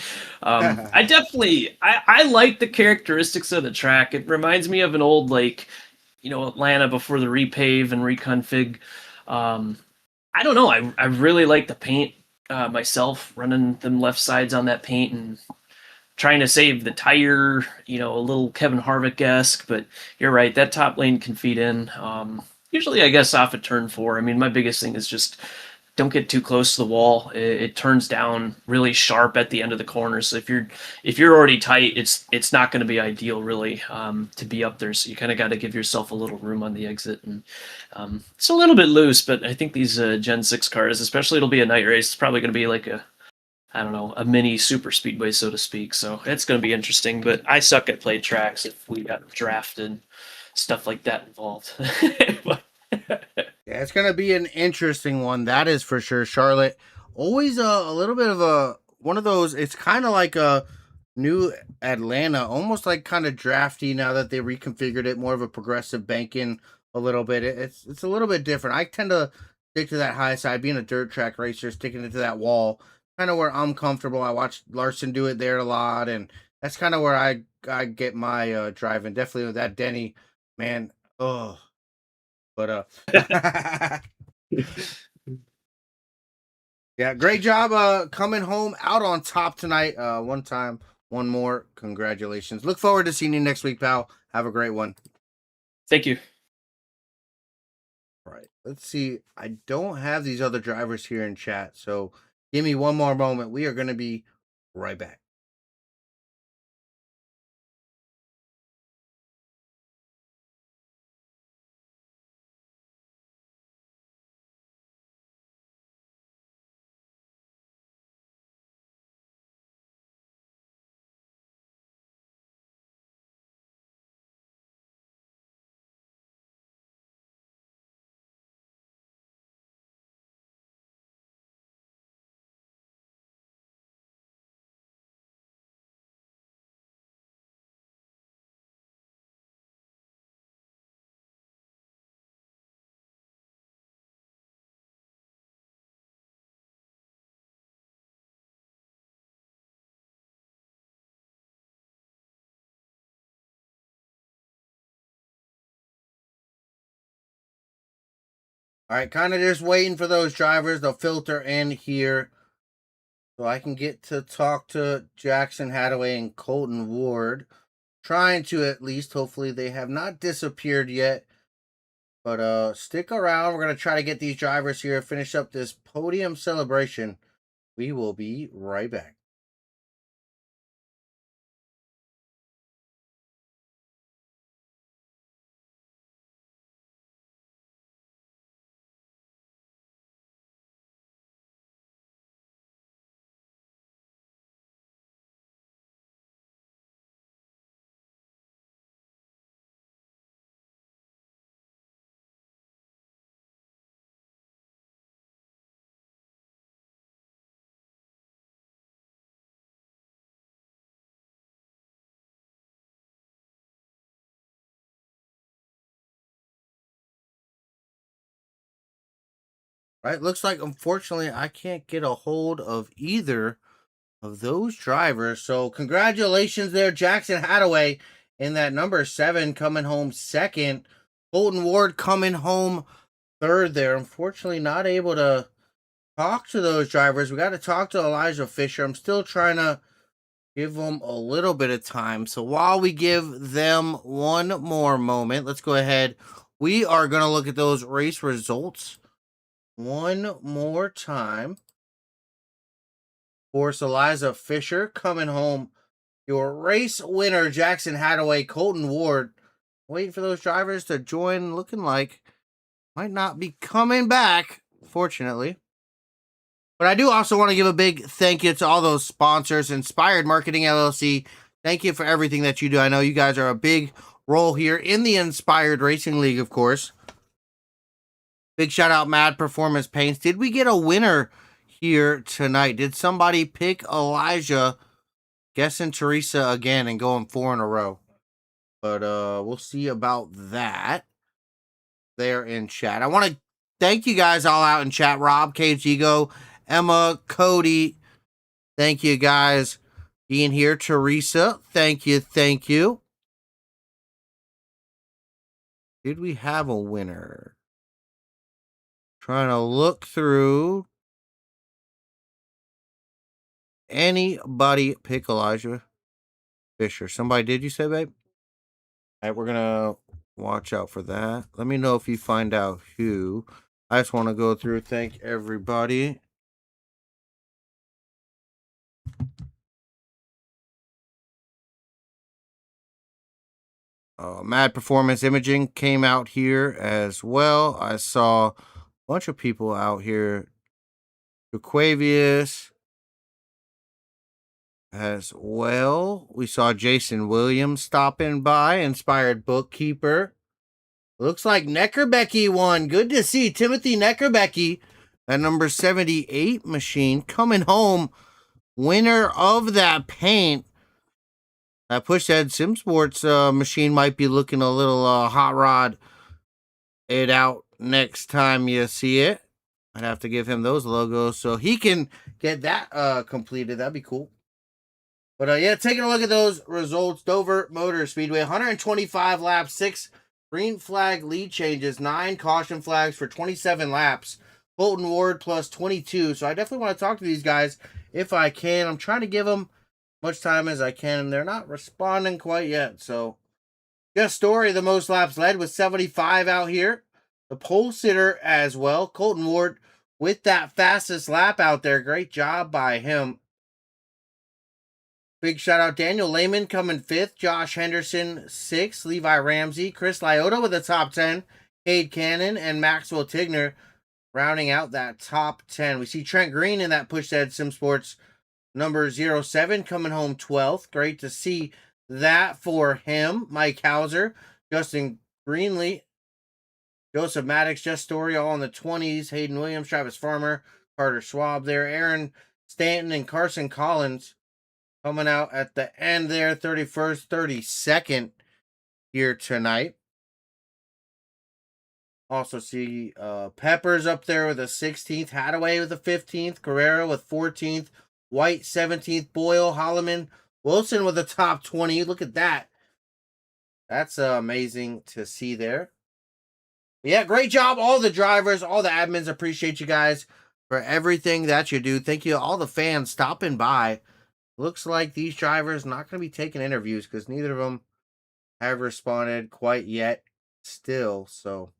[SPEAKER 2] I definitely, I like the characteristics of the track. It reminds me of an old, Atlanta before the repave and reconfig. I don't know. I really like the paint myself, running them left sides on that paint and trying to save the tire, a little Kevin Harvick-esque, but you're right, that top lane can feed in. Usually, I guess, off at turn 4. I mean, my biggest thing is just don't get too close to the wall. It turns down really sharp at the end of the corner. So if you're already tight, it's not going to be ideal really to be up there. So you kind of got to give yourself a little room on the exit. And it's a little bit loose, but I think these Gen 6 cars, especially it'll be a night race, it's probably going to be like I don't know, a mini super speedway, so to speak. So it's going to be interesting. But I suck at play tracks if we got drafted, stuff like that involved. But-
[SPEAKER 1] Yeah, it's gonna be an interesting one. That is for sure. Charlotte, always a little bit of a one of those. It's kind of like a new Atlanta, almost like kind of drafty now that they reconfigured it, more of a progressive banking a little bit. It's a little bit different. I tend to stick to that high side, being a dirt track racer, sticking it to that wall, kind of where I'm comfortable. I watch Larson do it there a lot, and that's kind of where I get my driving. Definitely with that Denny, man. Oh, but yeah, great job coming home out on top tonight. One time, one more. Congratulations. Look forward to seeing you next week, pal. Have a great one.
[SPEAKER 2] Thank you.
[SPEAKER 1] All right. Let's see. I don't have these other drivers here in chat, so give me one more moment. We are going to be right back. All right, kind of just waiting for those drivers to filter in here so I can get to talk to Jackson Hadaway and Colton Ward. Trying to at least, hopefully, they have not disappeared yet. But stick around. We're gonna try to get these drivers here, finish up this podium celebration. We will be right back. Right, looks like unfortunately I can't get a hold of either of those drivers. So congratulations there, Jackson Hadaway in that number 7 coming home second. Colton Ward coming home third there. Unfortunately, not able to talk to those drivers. We got to talk to Elijah Fisher. I'm still trying to give them a little bit of time. So while we give them one more moment, let's go ahead. We are going to look at those race results one more time. Of course, Eliza Fisher coming home. Your race winner, Jackson Hadaway, Colton Ward. Waiting for those drivers to join. Looking like might not be coming back, fortunately. But I do also want to give a big thank you to all those sponsors. Inspired Marketing LLC. Thank you for everything that you do. I know you guys are a big role here in the Inspired Racing League, of course. Big shout out, Mad Performance Paints. Did we get a winner here tonight? Did somebody pick Elijah, guessing Teresa again and going 4 in a row? But we'll see about that there in chat. I want to thank you guys all out in chat. Rob, Cage Ego, Emma, Cody. Thank you guys being here. Teresa, thank you, thank you. Did we have a winner? Trying to look through. Anybody pick Elijah Fisher? Somebody did, you say, babe? All right, we're gonna watch out for that. Let me know if you find out who. I just want to go through, thank everybody. Mad Performance Imaging came out here as well. I saw a bunch of people out here. Jaquavius, as well. We saw Jason Williams stopping by, inspired bookkeeper. Looks like Neckerbecky won. Good to see Timothy Neckerbecky, at number 78 machine, coming home winner of that paint. That push head Sim Sports machine might be looking a little hot rod it out next time you see it. I'd have to give him those logos so he can get that completed. That'd be cool. But yeah, taking a look at those results. Dover Motor Speedway, 125 laps, 6 green flag lead changes, 9 caution flags for 27 laps. Colton Ward plus 22. So I definitely want to talk to these guys if I can. I'm trying to give them much time as I can, and they're not responding quite yet. So Just Story, the most laps led with 75 out here. The pole sitter as well. Colton Ward with that fastest lap out there. Great job by him. Big shout out Daniel Lehman coming 5th. Josh Henderson 6th. Levi Ramsey. Chris Lyotta with the top 10. Cade Cannon and Maxwell Tigner rounding out that top 10. We see Trent Green in that push head Sim Sports number 07 coming home 12th. Great to see that for him. Mike Hauser, Justin Greenlee, Joseph Maddox, Just Story, all in the 20s. Hayden Williams, Travis Farmer, Carter Schwab there. Aaron Stanton and Carson Collins coming out at the end there, 31st, 32nd here tonight. Also see Peppers up there with a 16th, Hadaway with a 15th, Carrera with 14th, White 17th, Boyle, Holloman, Wilson with a top 20. Look at that. That's amazing to see there. Yeah, great job, all the drivers, all the admins. Appreciate you guys for everything that you do. Thank you to all the fans stopping by. Looks like these drivers not going to be taking interviews because neither of them have responded quite yet still. So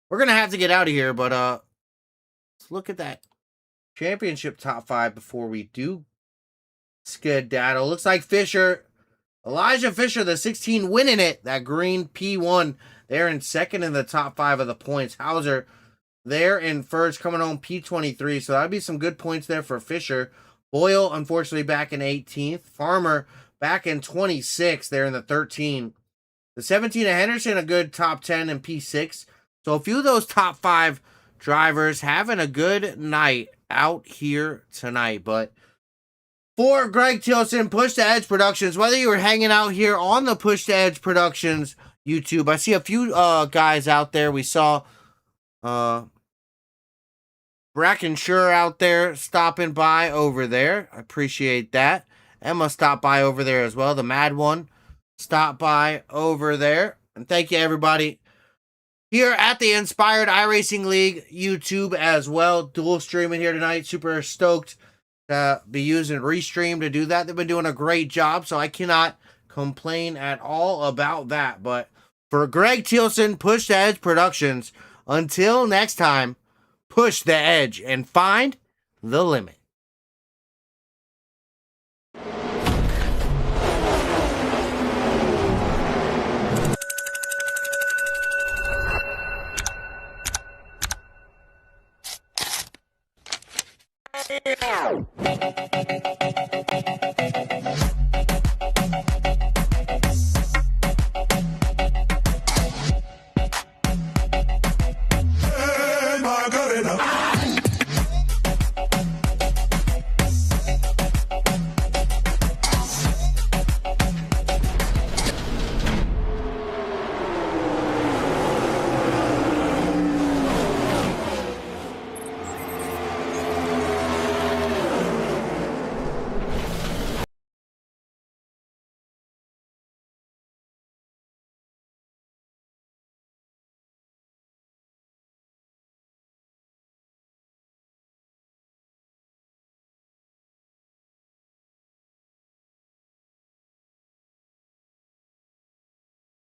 [SPEAKER 1] we're going to have to get out of here, but let's look at that championship top 5 before we do skedaddle. Looks like Elijah Fisher, the 16, winning it. That green P1 there in second in the top 5 of the points. Hauser there in first, coming home P23. So that'd be some good points there for Fisher. Boyle, unfortunately, back in 18th. Farmer back in 26th there in the 13. The 17 of Henderson, a good top 10 in P6. So a few of those top 5 drivers having a good night out here tonight. But for Greg Tilson, Push to Edge Productions, whether you were hanging out here on the Push to Edge Productions YouTube, I see a few guys out there. We saw Brackenshire out there stopping by over there. I appreciate that. Emma stopped by over there as well. The Mad One stopped by over there. And thank you, everybody here at the Inspired iRacing League YouTube as well. Dual streaming here tonight. Super stoked to be using Restream to do that. They've been doing a great job, so I cannot complain at all about that. But for Greg Tilson, Push the Edge Productions, until next time, push the edge and find the limit.